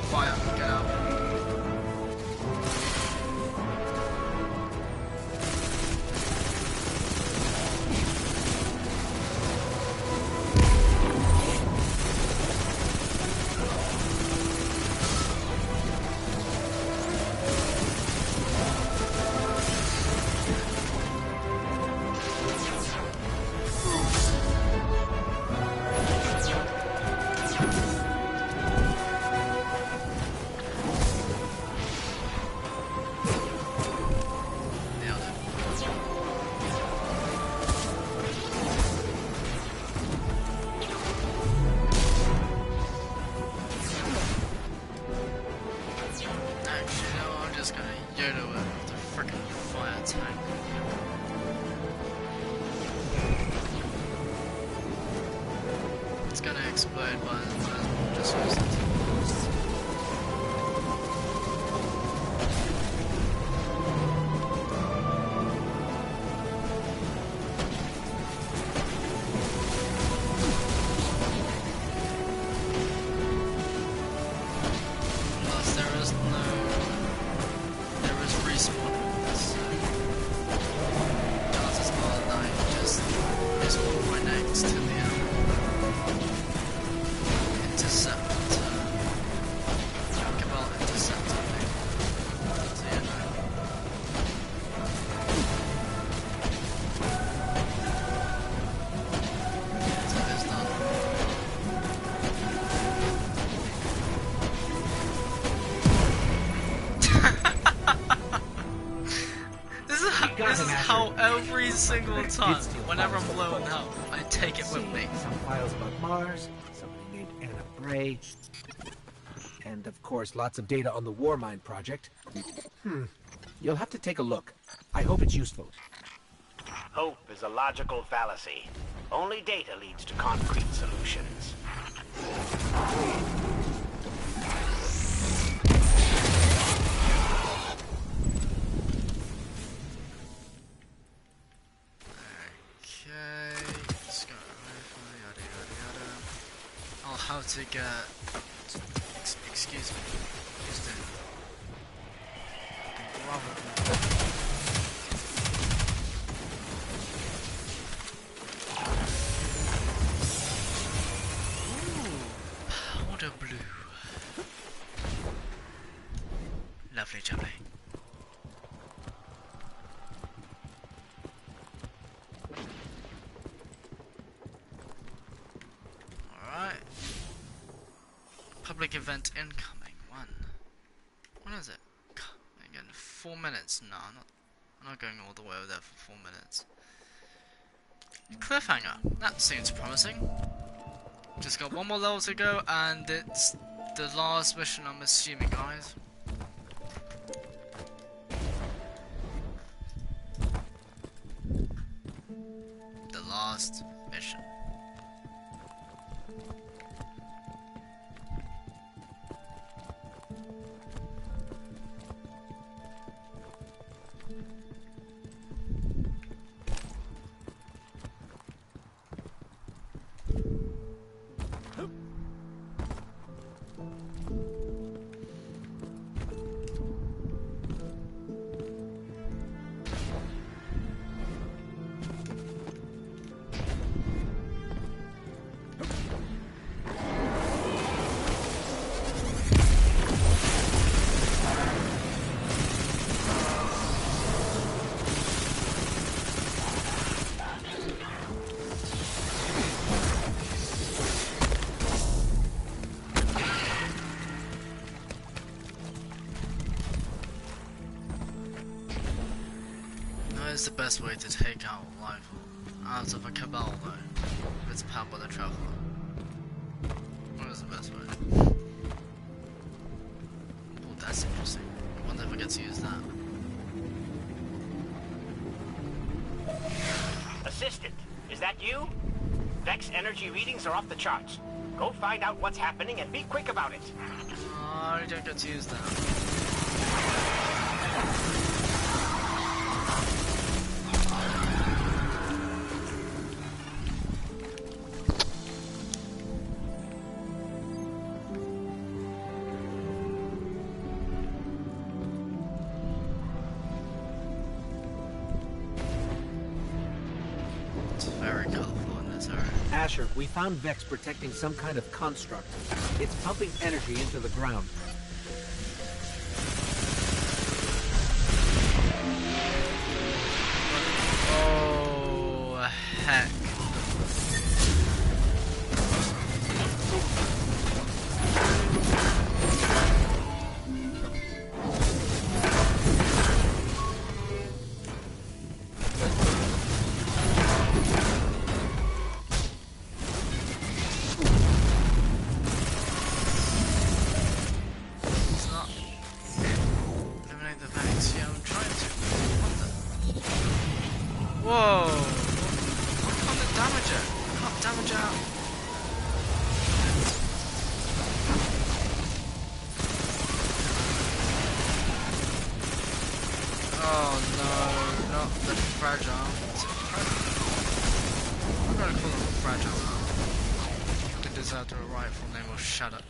S1: fire, get out. It's gonna explode by the time just use it. Plus there is respawn, so chances are that I just respawn right next to the intercept. Every single time, whenever I'm low on health, I take it with me.
S4: Some files about Mars, somebody named Anna Bray, and of course lots of data on the Warmind project. You'll have to take a look. I hope it's useful.
S6: Hope is a logical fallacy. Only data leads to concrete solutions.
S1: Okay, let's go. Yada yada yada. I'll have to get. Excuse me. Just powder blue. Lovely jubbly. Alright. Public event incoming. When is it? Again, 4 minutes. No, I'm not going all the way over there for 4 minutes. Cliffhanger. That seems promising. Just got one more level to go, and it's the last mission, I'm assuming, guys. The last mission. Is the best way to take out life out of a cabal though, if it's powered by the Traveler. What is the best way? Oh, that's interesting. I wonder if I get to use that.
S6: Assistant, is that you? Vex energy readings are off the charts. Go find out what's happening and be quick about it.
S1: Oh, I don't get to use that.
S4: Asher, we found Vex protecting some kind of construct. It's pumping energy into the ground.
S1: Oh, heck. Whoa! I can't damage it. I can't damage out. Oh no, not the fragile. Is it fragile? I'm gonna call it fragile now. It deserved a rightful name of shut up.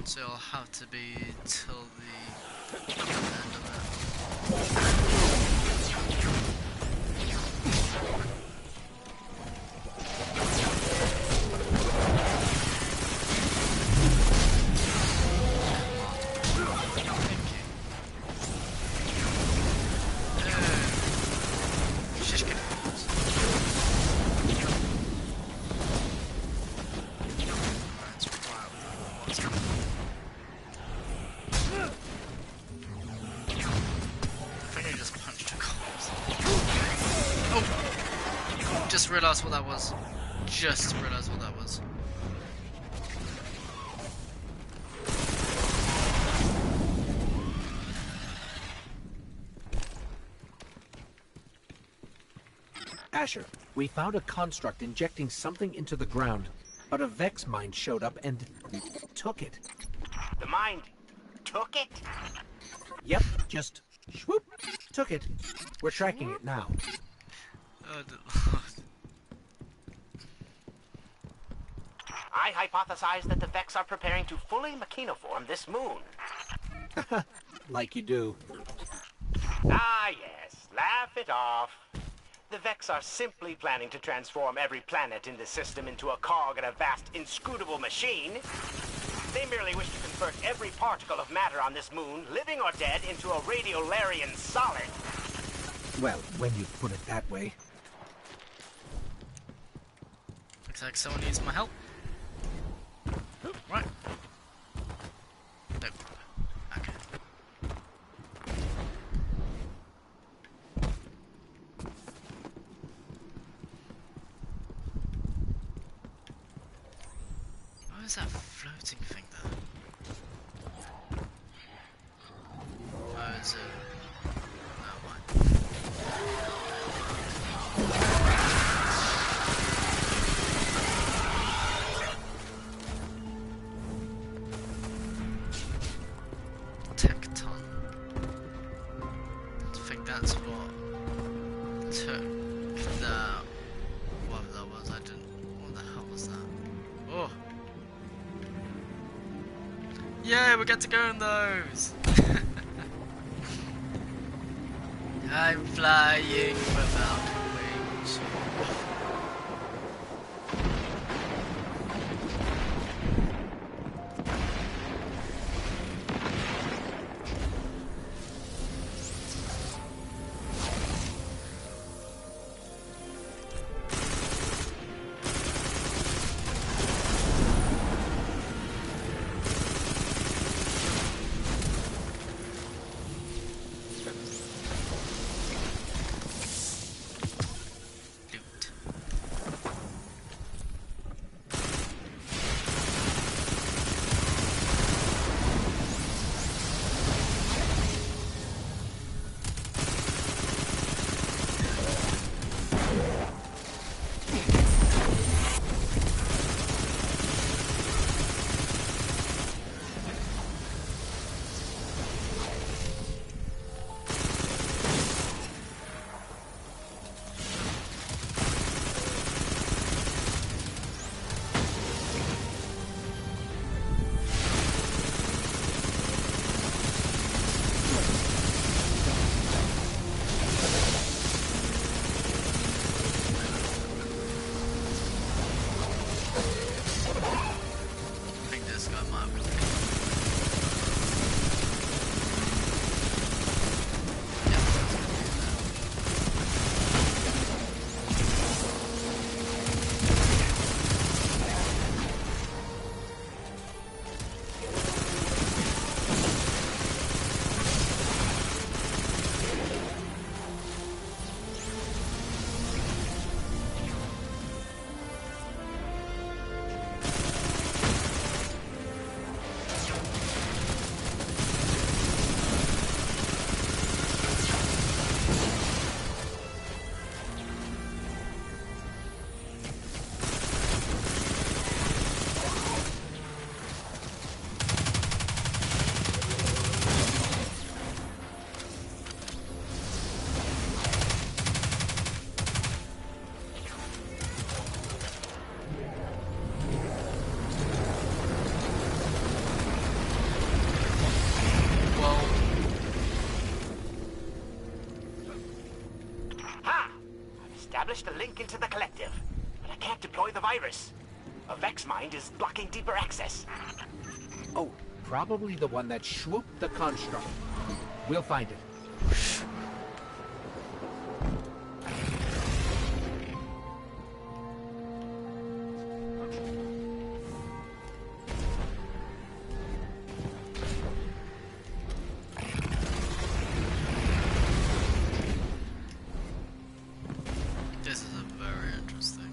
S1: So it'll have to be till the Just realised what that was. Just realised what that was.
S4: Asher, we found a construct injecting something into the ground, but a Vex mind showed up and took it.
S6: The mind took it?
S4: Yep, just swoop, took it. We're tracking it now.
S6: I hypothesize that the Vex are preparing to fully machinoform this moon.
S4: Like you do.
S6: Ah, yes. Laugh it off. The Vex are simply planning to transform every planet in the system into a cog in a vast, inscrutable machine. They merely wish to convert every particle of matter on this moon, living or dead, into a radiolarian solid.
S4: Well, when you put it that way.
S1: Looks like someone needs my help. Right. No. Okay. What is that floating thing there? Oh, is it? Oh, mind. That's what took the whatever that was. I didn't. What the hell was that? Oh, yay! We get to go in those. I'm flying without wings.
S6: link into the collective, but I can't deploy the virus. A Vex mind is blocking deeper access.
S4: Oh, probably the one that swooped the construct. We'll find it.
S1: This is a very interesting.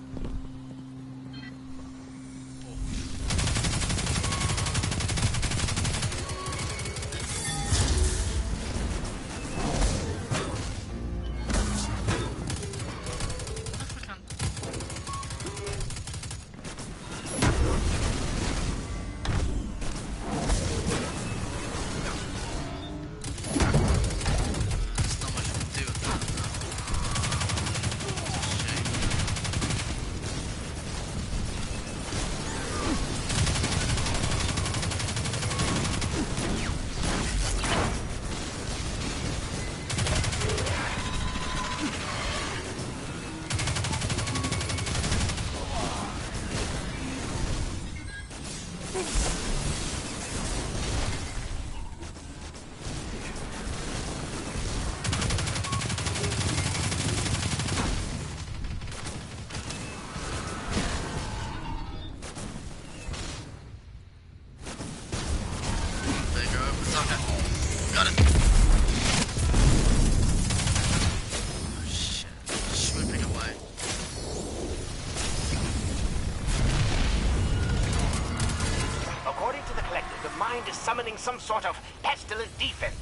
S6: Summoning some sort of pestilent defense.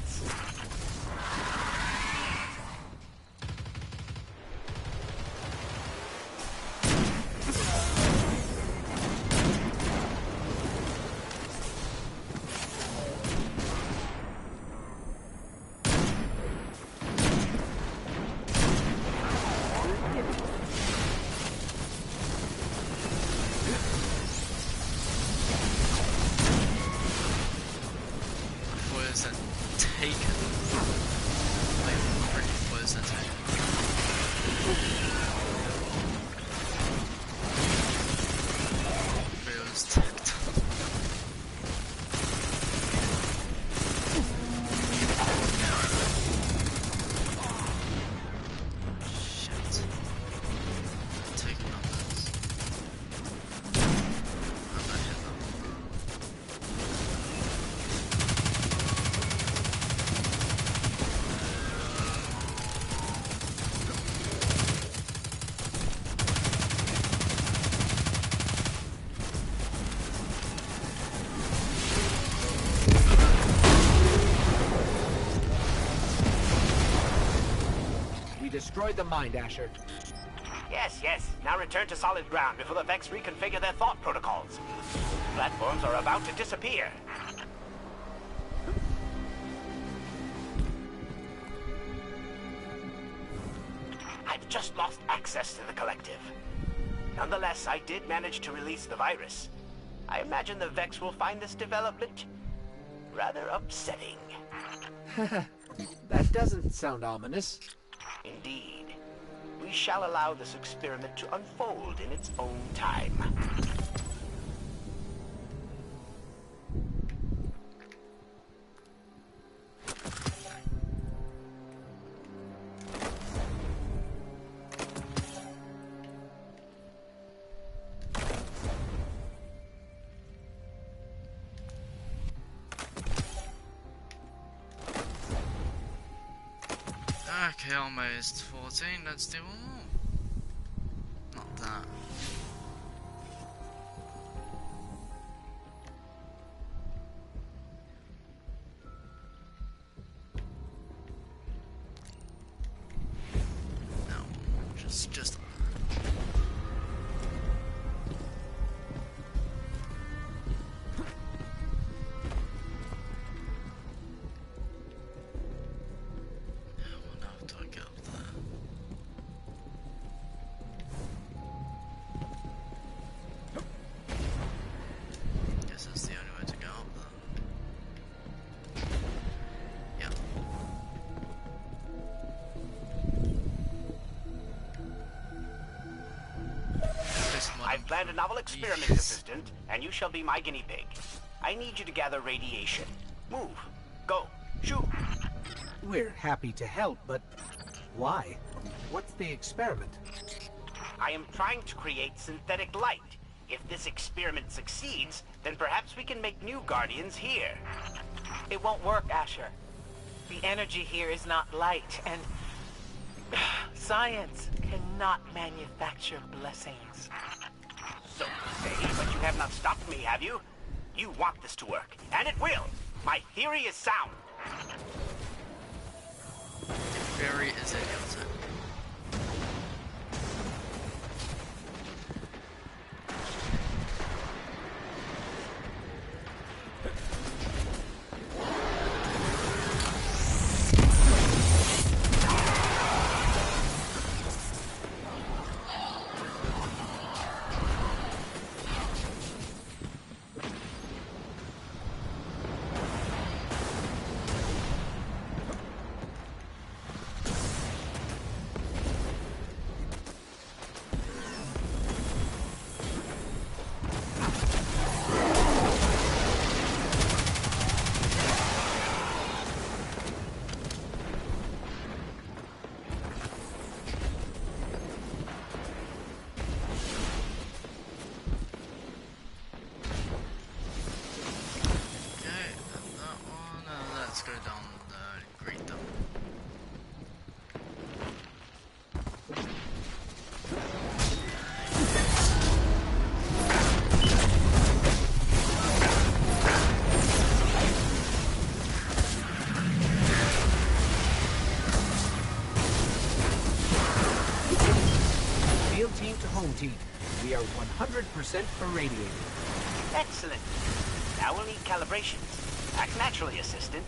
S4: Destroyed the mind, Asher.
S6: Yes, yes. Now return to solid ground before the Vex reconfigure their thought protocols. Platforms are about to disappear. I've just lost access to the collective. Nonetheless, I did manage to release the virus. I imagine the Vex will find this development rather upsetting.
S4: That doesn't sound ominous.
S6: Indeed. We shall allow this experiment to unfold in its own time.
S1: Okay, almost 14. Let's do one more. Not that. No, just.
S6: I've planned a novel experiment, assistant, and you shall be my guinea pig. I need you to gather radiation. Move. Go. Shoot.
S4: We're happy to help, but why? What's the experiment?
S6: I am trying to create synthetic light. If this experiment succeeds, then perhaps we can make new Guardians here.
S8: It won't work, Asher. The energy here is not light, and science cannot manufacture blessings.
S6: So you say, but you have not stopped me, have you? You want this to work, and it will. My theory is sound.
S1: Theory is idiotic. Let's go down and greet them.
S4: Field team to home team. We are 100% irradiated.
S6: Excellent. Now we'll need calibrations. Act naturally, assistant.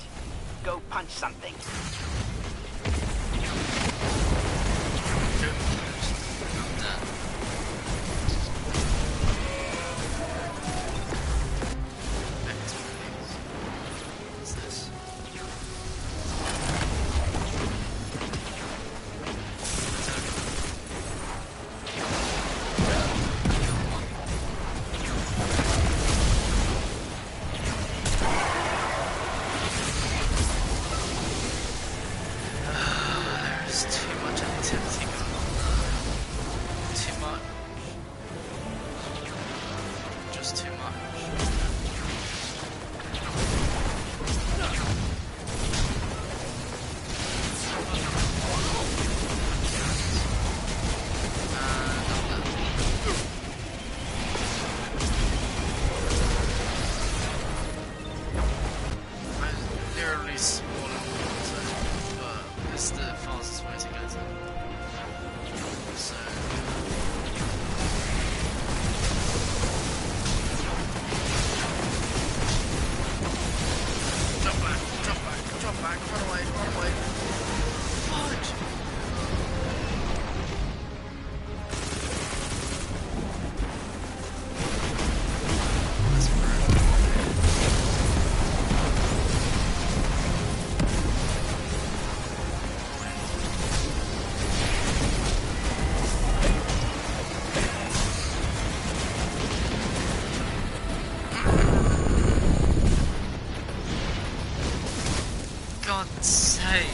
S6: Go punch something.
S1: What's this? God's sake.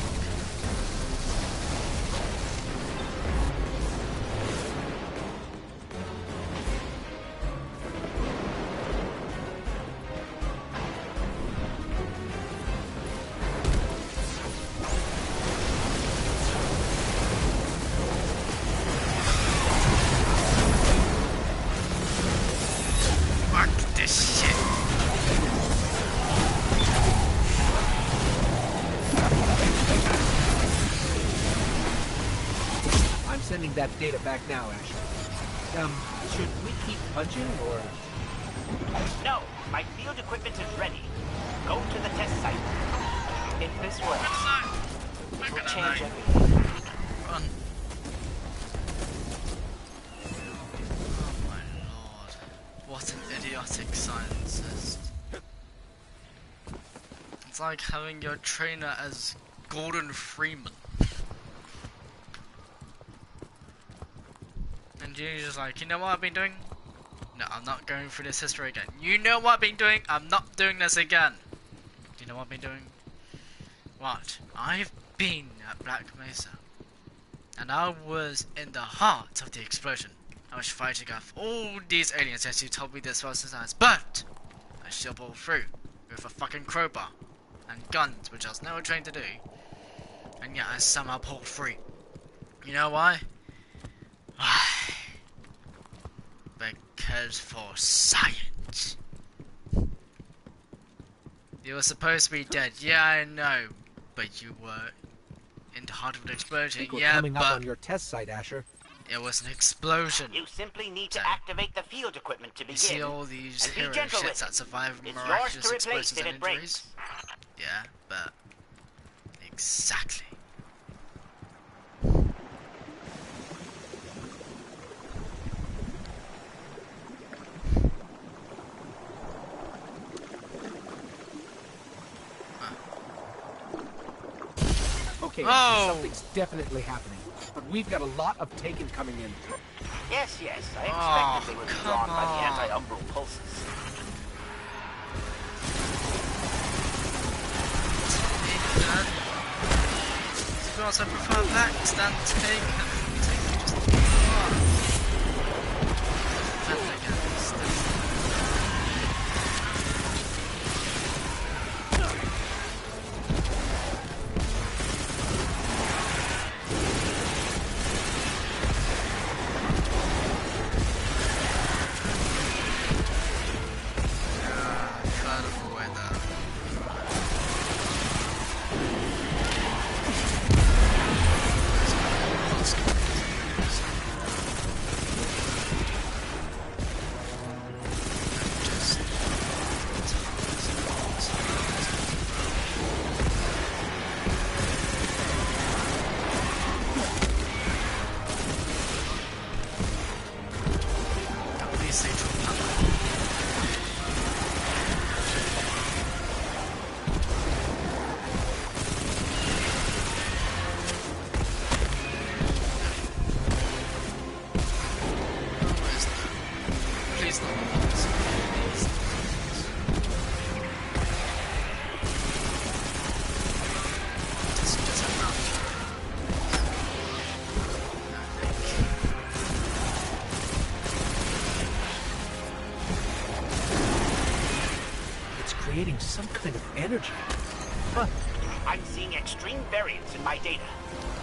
S1: Fuck this shit.
S4: I'm sending that data back now, Asher. Should we keep punching, or...?
S6: No, my field equipment is ready. Go to the test site.
S8: If this works, it will change
S1: Run. Oh my lord. What an idiotic scientist. It's like having your trainer as Gordon Freeman. And you're just like, you know what I've been doing? No, I'm not going through this history again. You know what I've been doing? I'm not doing this again. Do you know what I've been doing? What? I've been at Black Mesa. And I was in the heart of the explosion. I was fighting off all these aliens as you told me this was nice, but I still pulled through with a fucking crowbar and guns, which I was never trained to do. And yet I somehow pulled through. You know why? Why? Because for science. You were supposed to be dead, yeah I know, but you were in the heart of an explosion,
S4: I think we're
S1: yeah,
S4: coming
S1: but
S4: up on your test site, Asher.
S1: it was an explosion.
S6: You simply need to activate the field equipment to begin.
S1: You see all these
S6: And be
S1: hero
S6: gentle
S1: shits
S6: with
S1: that
S6: it.
S1: survive
S6: It's
S1: miraculous
S6: yours to replace
S1: explosions
S6: if
S1: and
S6: it breaks.
S1: injuries? Yeah, but exactly.
S4: Okay,
S1: Oh!
S4: something's definitely happening. But we've got a lot of Taken coming in.
S6: Yes, yes, I
S1: Oh,
S6: expected they would be
S1: come
S6: drawn by the
S1: on.
S6: anti-umbral pulses.
S1: To be honest, I prefer Vex than Taken. Taken just... Pathetic at least.
S4: Creating some kind of energy. Huh.
S6: I'm seeing extreme variance in my data.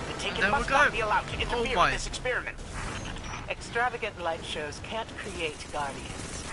S6: The Taken
S1: There we
S6: must
S1: go.
S6: not be allowed to interfere
S1: my.
S6: with this experiment.
S8: Extravagant light shows can't create guardians.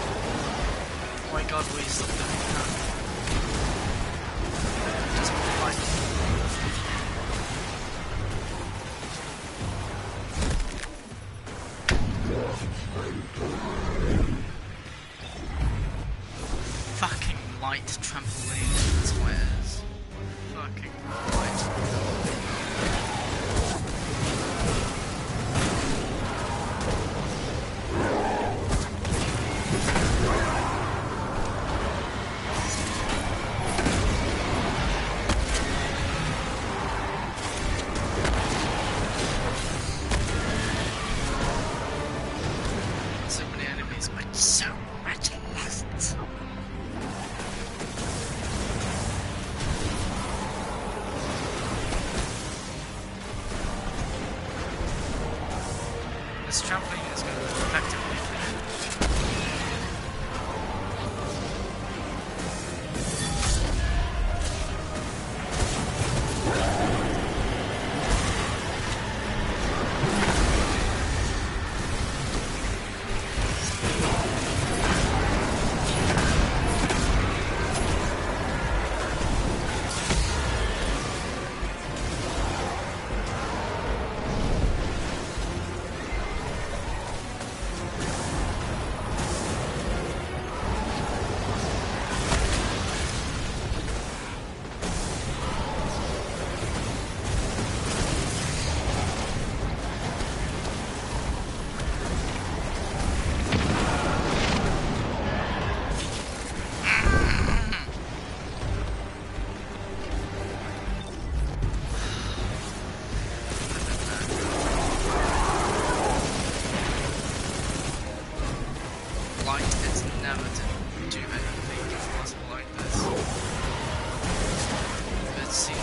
S1: Oh my god, please stop doing that. Just fight. Fucking light trampoline, that's what it is. Fucking so many enemies, but so much left. This trampoline is going to effectively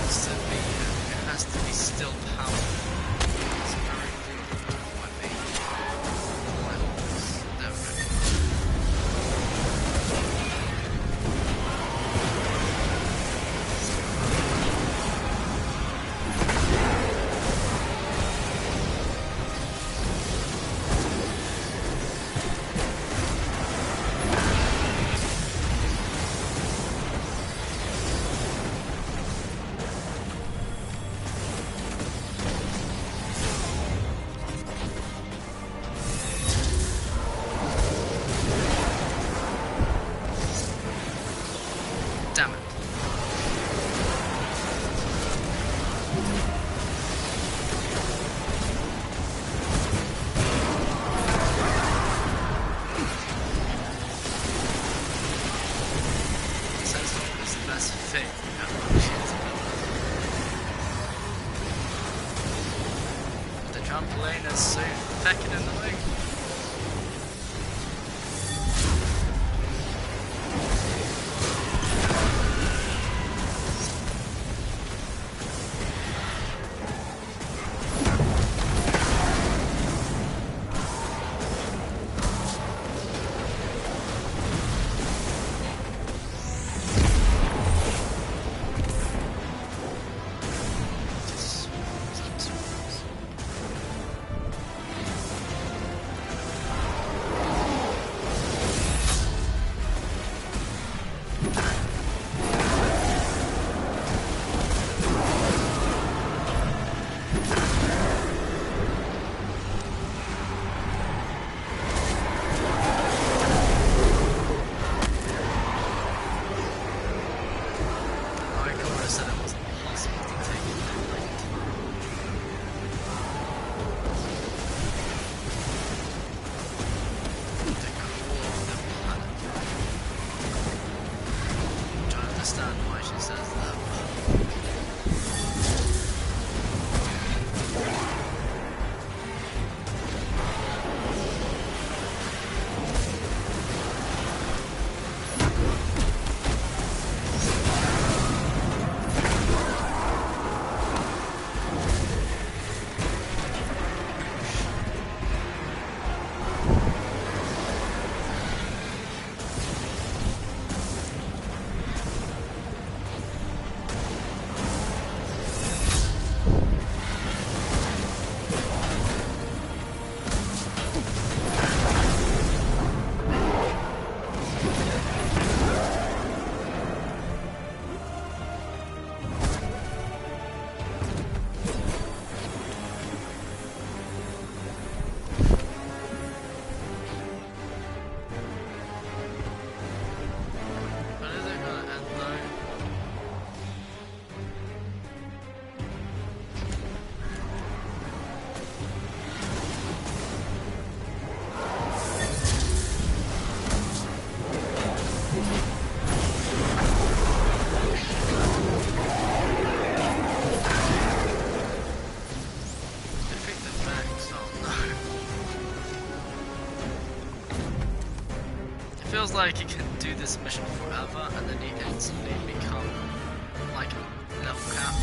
S1: has to be. It has to be still powerful. It's very good. Might be. There we go. Damn it. Sandstorm is the best thing ever. The trampoline is so feckin' in the way. Feels like you can do this mission forever and then you instantly become like a level cap.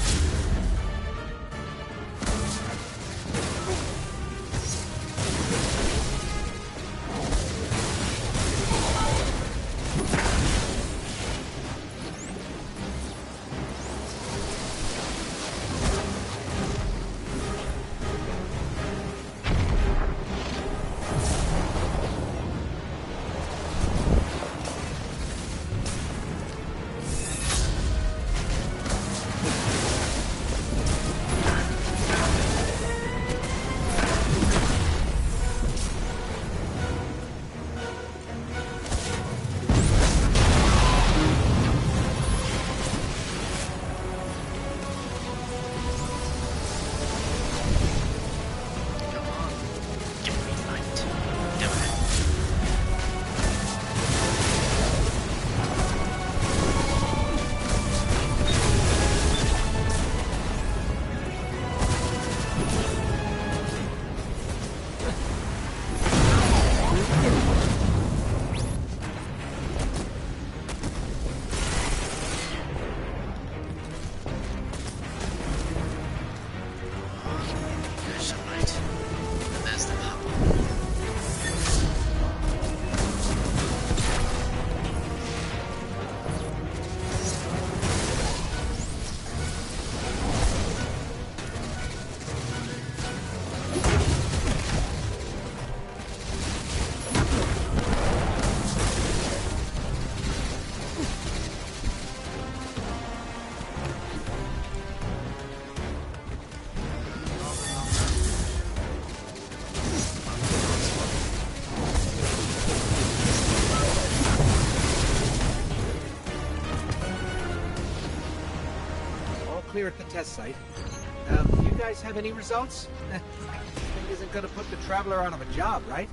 S4: clear at the test site. You guys have any results? Thing isn't gonna put the Traveler out of a job, right?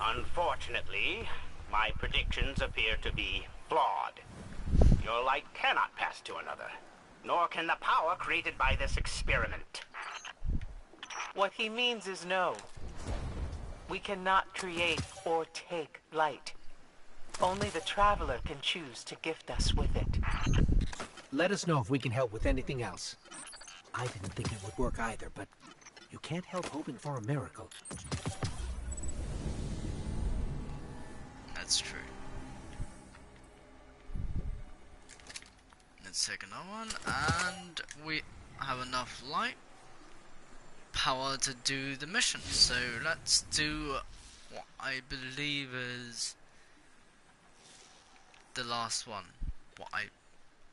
S6: Unfortunately, my predictions appear to be flawed. Your light cannot pass to another, nor can the power created by this experiment.
S8: What he means is no. We cannot create or take light. Only the Traveler can choose to gift us with it.
S4: Let us know if we can help with anything else. I didn't think it would work either, but you can't help hoping for a miracle.
S1: That's true. Let's take another one, and we have enough light power to do the mission. So let's do what I believe is the last one. What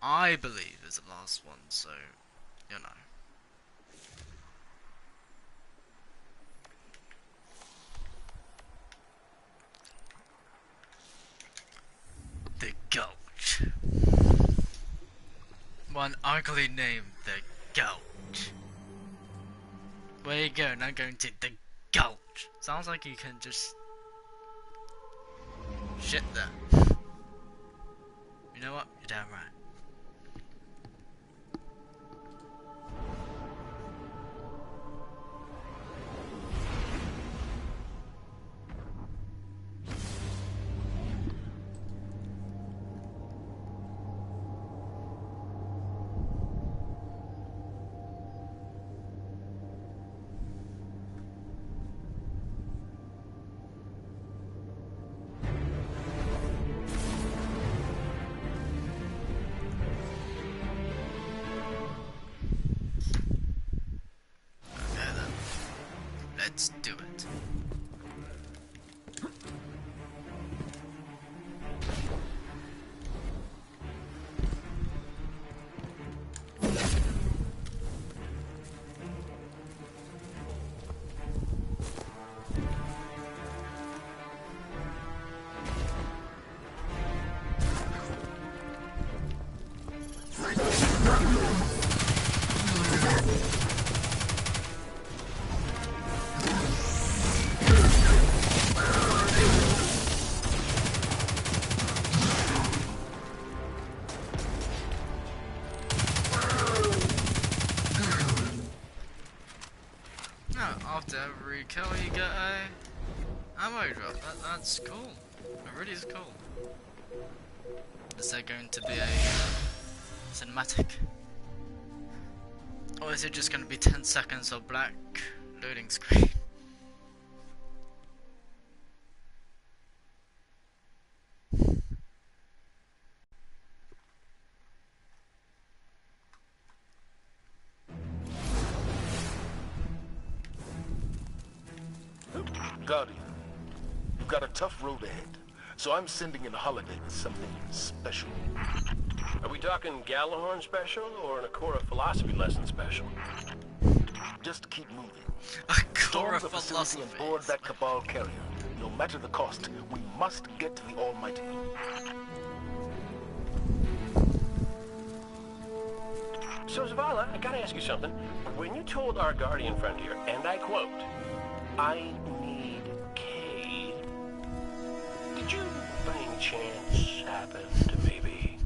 S1: I believe is the last one, so you know. The Gulch. One ugly name, the Gulch. Where you go? Now going to the Gulch. Sounds like you can just shit there. You know what? You're damn right. Let's do it. After every kill you get a ammo drop. That's cool. It really is cool. Is there going to be a cinematic? Or is it just going to be 10 seconds of black loading screen?
S13: Guardian, you've got a tough road ahead, so I'm sending in Holiday with something special.
S12: Are we talking Gallahorn special or an Akora philosophy lesson special?
S13: Just keep moving.
S1: Akora
S13: Storm the facility and board that Cabal carrier. No matter the cost, we must get to the Almighty.
S12: So Zavala, I gotta ask you something. When you told our Guardian friend here, and I quote, I need Cade, did you by any chance happen to maybe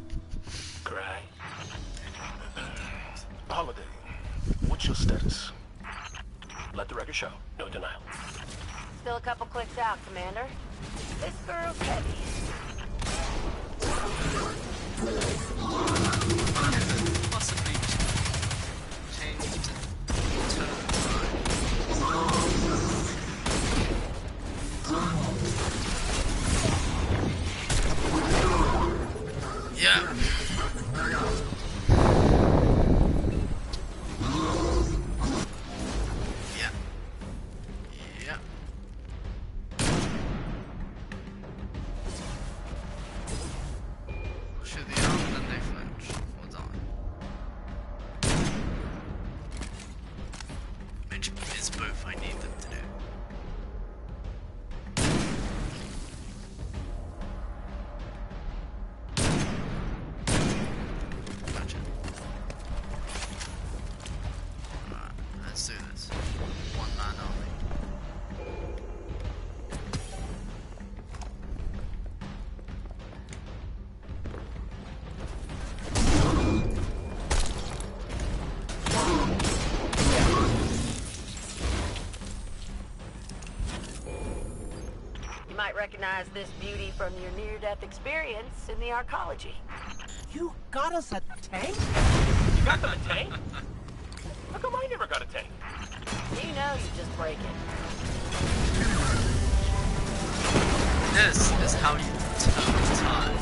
S12: cry?
S13: Holiday, what's your status?
S12: Let the record show. No denial.
S19: Still a couple clicks out, Commander. This girl's heavy.
S1: Possibly change yeah. Shoot the arm and then they flinch.
S19: recognize this beauty from your near-death experience in the arcology.
S7: You got us a tank?
S12: You got them a tank? How come I never got a tank?
S19: You know you just break it.
S1: This is how you tell time.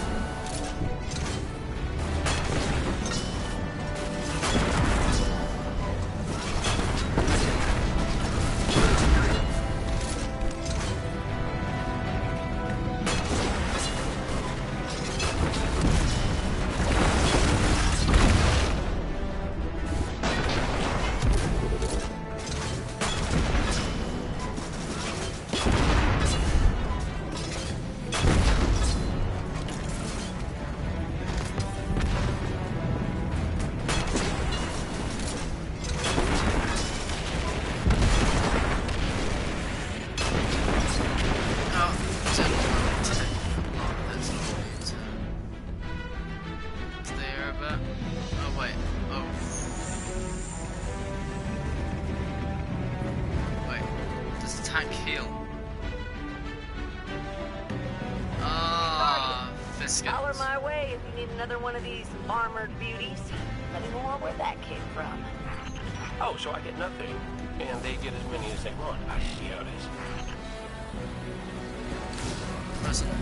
S19: Holler my way if you need another one of these armored beauties. Let me know where that came from.
S12: Oh, so I get nothing, and they get as many as they want. I see how it is.
S1: Present.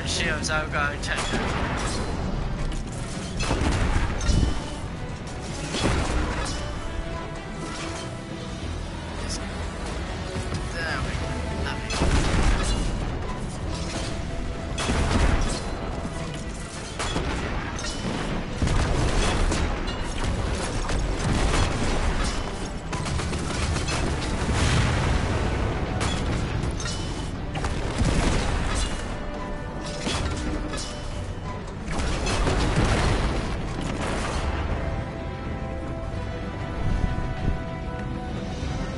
S1: Shields, I'll go and check them. There we go. Lovely.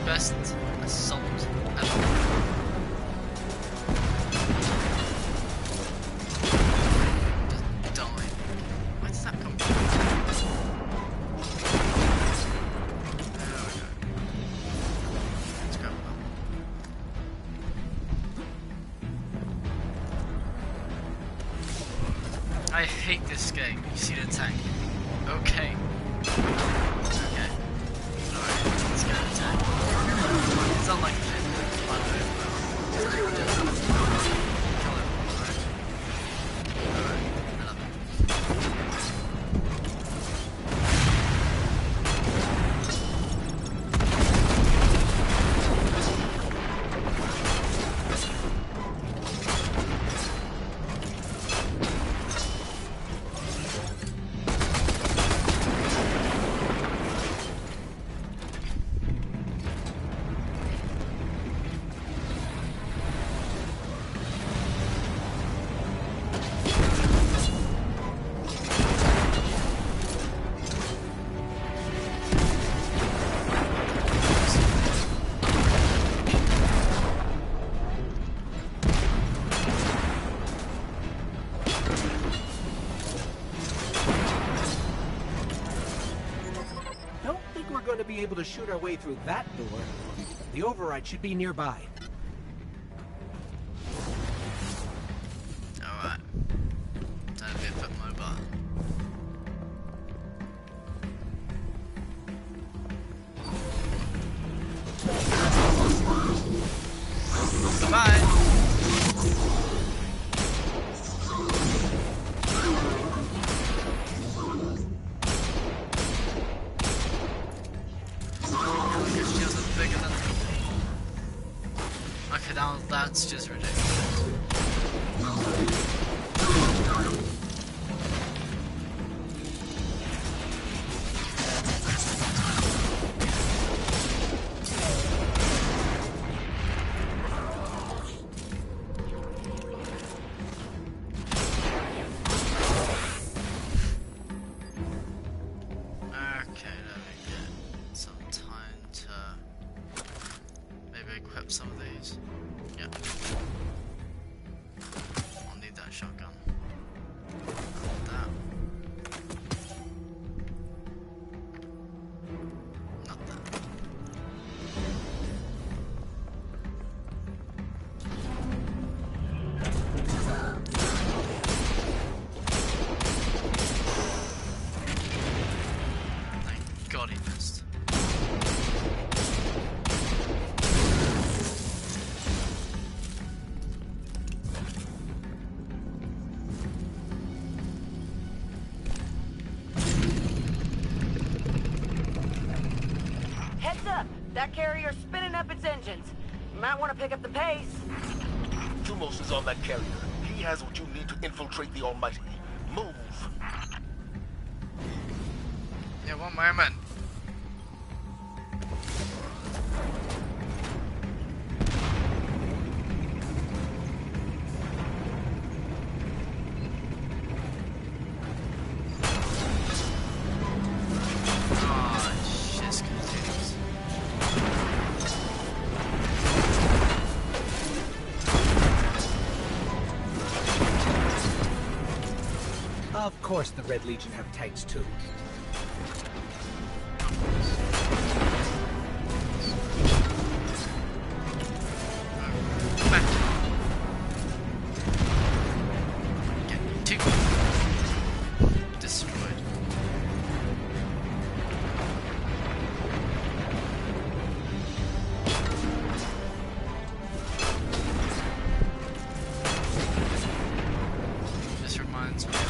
S1: Best assault ever. Just die. Where does that come from? There we go. Let's go. I hate this game. You see the tank? Okay. Okay. Alright, let's go attack. It's not like
S4: going to be able to shoot our way through that door. The override should be nearby.
S1: Alright. Time to be a bit mobile. Goodbye! Okay, now that's just ridiculous.
S19: That carrier's spinning up its engines. You might want to pick up the pace.
S13: Tumos is on that carrier. He has what you need to infiltrate the Almighty. Move!
S1: Yeah, one moment.
S4: Of course the Red Legion have tanks too.
S1: Destroyed. This reminds me of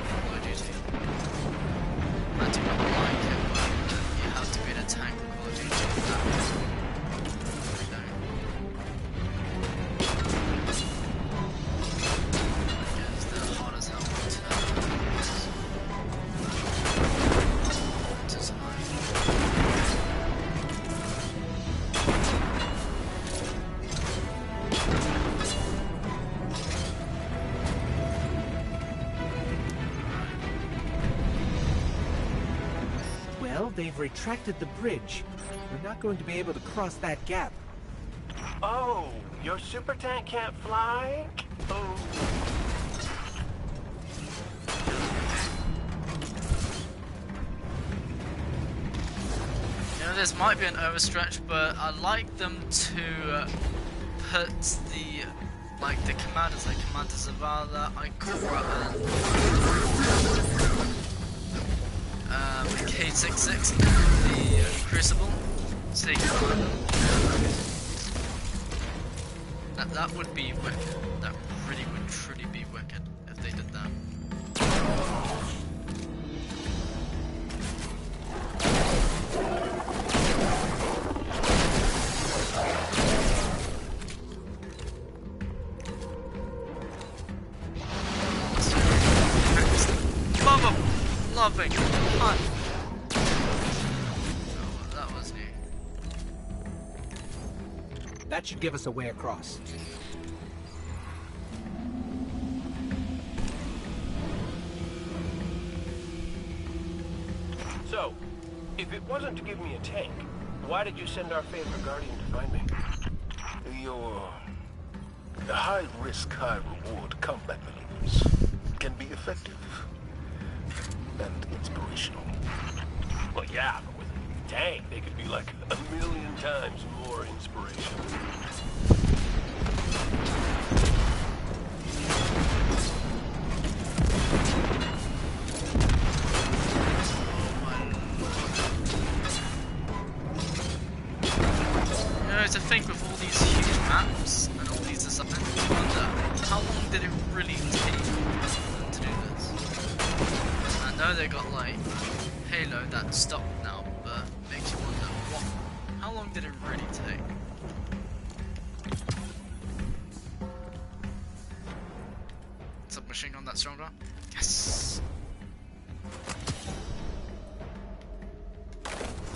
S1: Call of Duty. I do not like it when you have to beat a tank in Call of Duty. Because they're hard as hell to survive.
S4: Well, they've retracted the bridge. We're not going to be able to cross that gap.
S12: Oh, your super tank can't fly? Oh.
S1: You know, this might be an overstretch, but I like them to put the commanders, like Commander Zavala, Ikora, and K66 in the Crucible, so you can find them. That would be wicked. That really would truly be wicked if they did that. Loving fun. Oh, that was new.
S4: That should give us a way across.
S12: So, if it wasn't to give me a tank, why did you send our favorite guardian to find me?
S13: Your high-risk, high-reward combat maneuvers can be effective and inspirational.
S12: Well, yeah, but with a tank, they could be like 1,000,000 times more inspirational.
S1: You know, to think with all these huge maps and all these designs, I wonder how long did it really take them to do this? I know they got like Halo that stopped now, but makes you wonder how long did it really take? Submachine gun that stronger? Yes.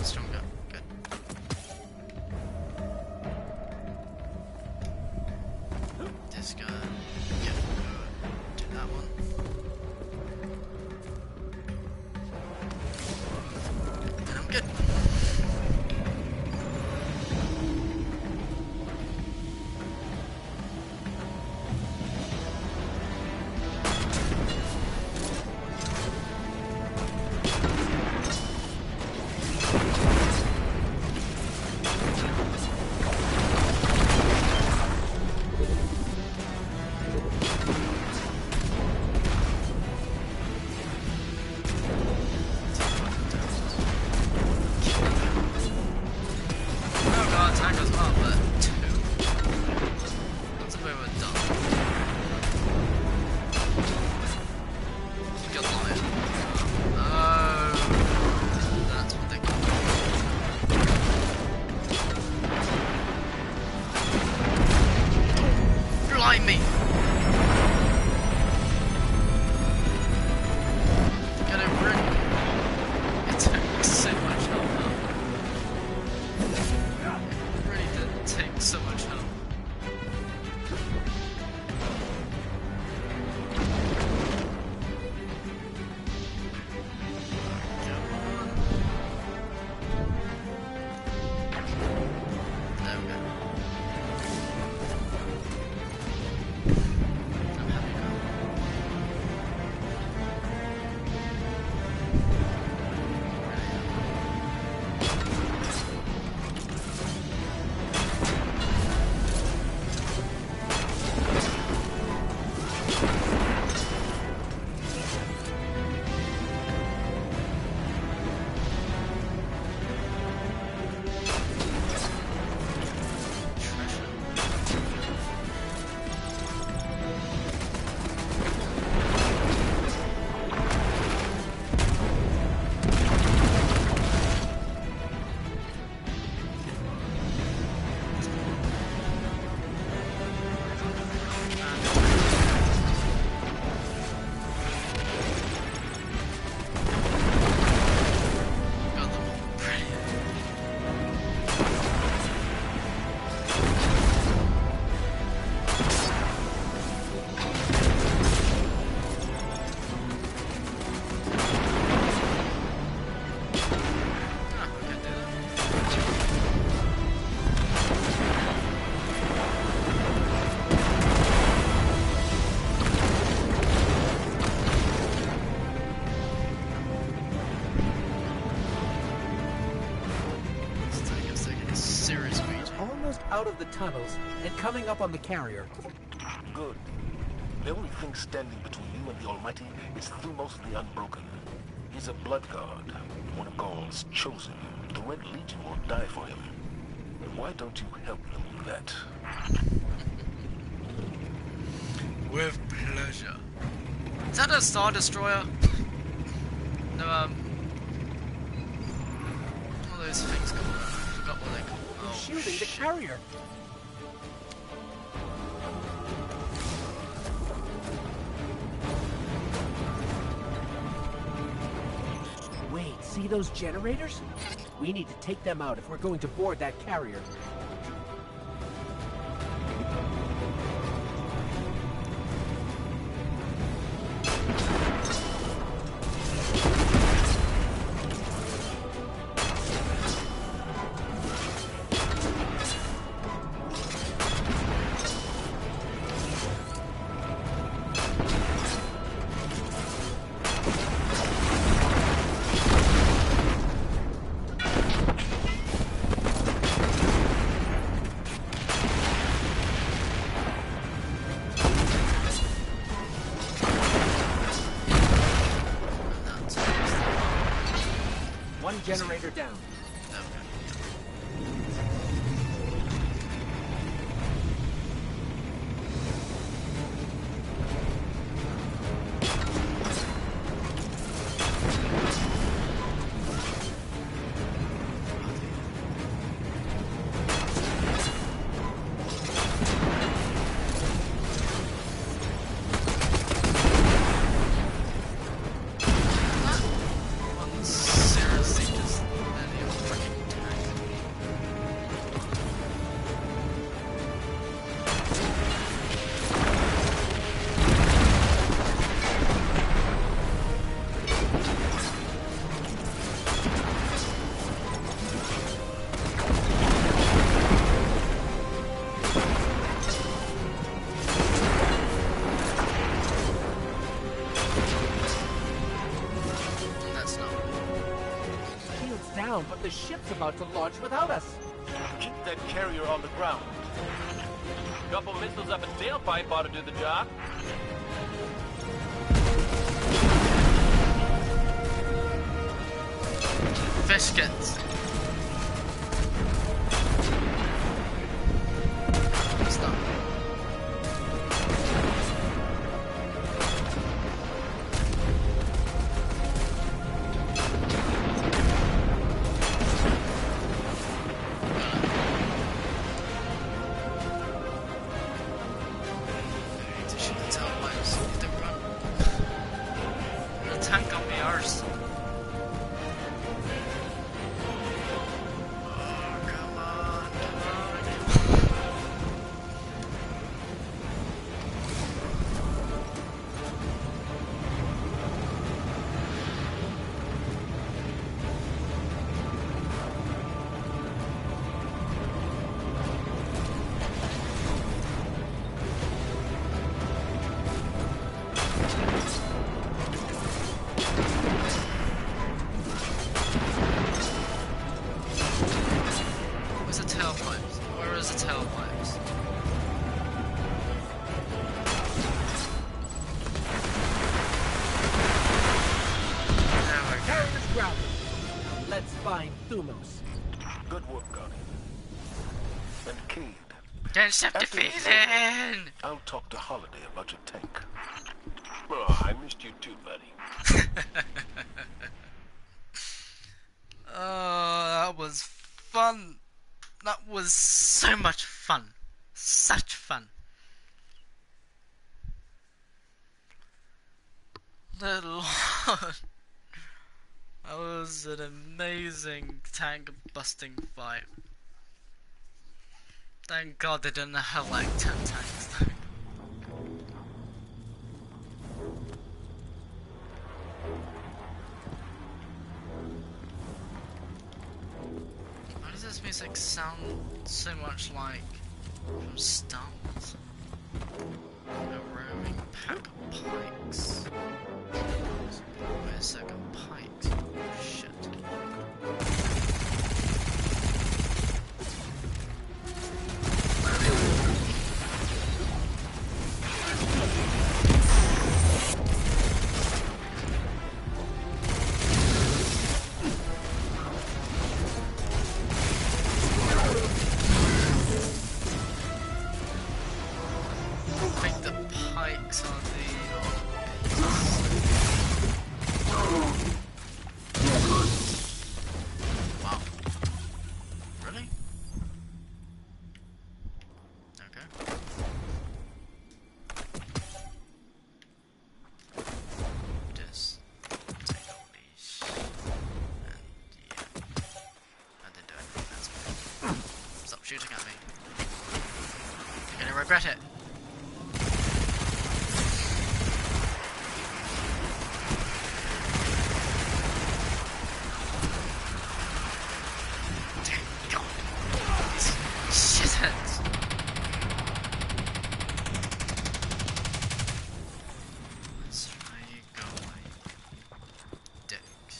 S1: Stronger. Good. This guy. Yeah, do that one. And I'm good.
S4: out of the tunnels and coming up on the carrier.
S12: Good. The only thing standing between you and the Almighty is Thumos the Unbroken. He's a blood god, one of Ghaul's chosen. The Red Legion will die for him. Why don't you help them with that?
S1: With pleasure. Is that a Star Destroyer? No, what are those things called? I forgot what they're called.
S4: They're
S1: Oh,
S4: shielding the
S1: shit.
S4: carrier. Wait, see those generators? We need to take them out if we're going to board that carrier. One generator down.
S1: Seriously, just any old freaking tank. That's not
S4: Shield's down, but the ship's about to launch without us.
S12: Keep that carrier on the ground. Couple missiles up a tailpipe ought to do the job.
S1: Fishkins. Stop. I need to shoot the tailpipes if they run. The tank on the arse. Oh, come on, come on. Where's the tailpipes? Where is the tailpipes? There we go.
S4: Carrier's grounded. Now let's find Thumos.
S12: Good work, Guardian. And Cade.
S18: Get ship
S12: after this is
S18: defeated!
S12: over, I'll talk to Holiday about your tank. Oh, I missed you too, buddy.
S1: That was fun. That was so much fun. Such fun. Good lord. That was an amazing tank busting fight. Thank god they didn't have like 10 tanks though. Why does this music sound so much like from Star Wars? A roaming pack of pikes. Wait a second, pikes. Oh shit.
S18: laughing at me. You're gonna regret it. Dear God. These shitheads. Let's try you go away. Dicks.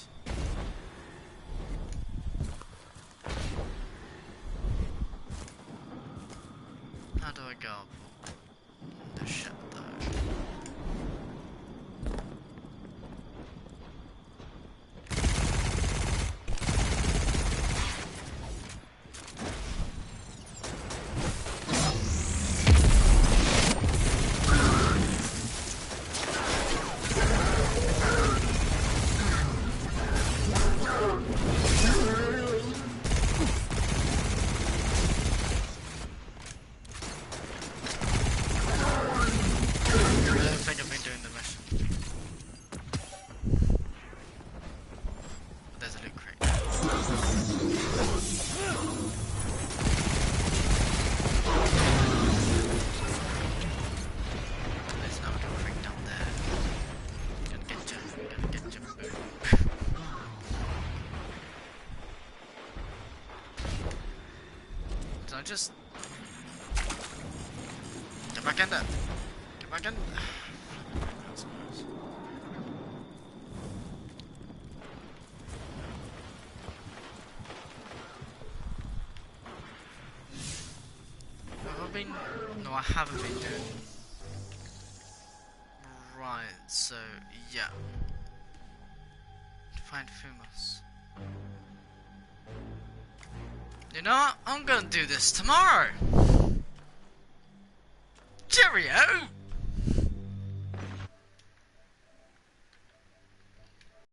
S18: How do I go up the ship though? Just get back in there. Get back in. Have I been? No, I haven't been doing. Right. So yeah. Find Fumas. You know what? I'm gonna do this tomorrow. Cheerio!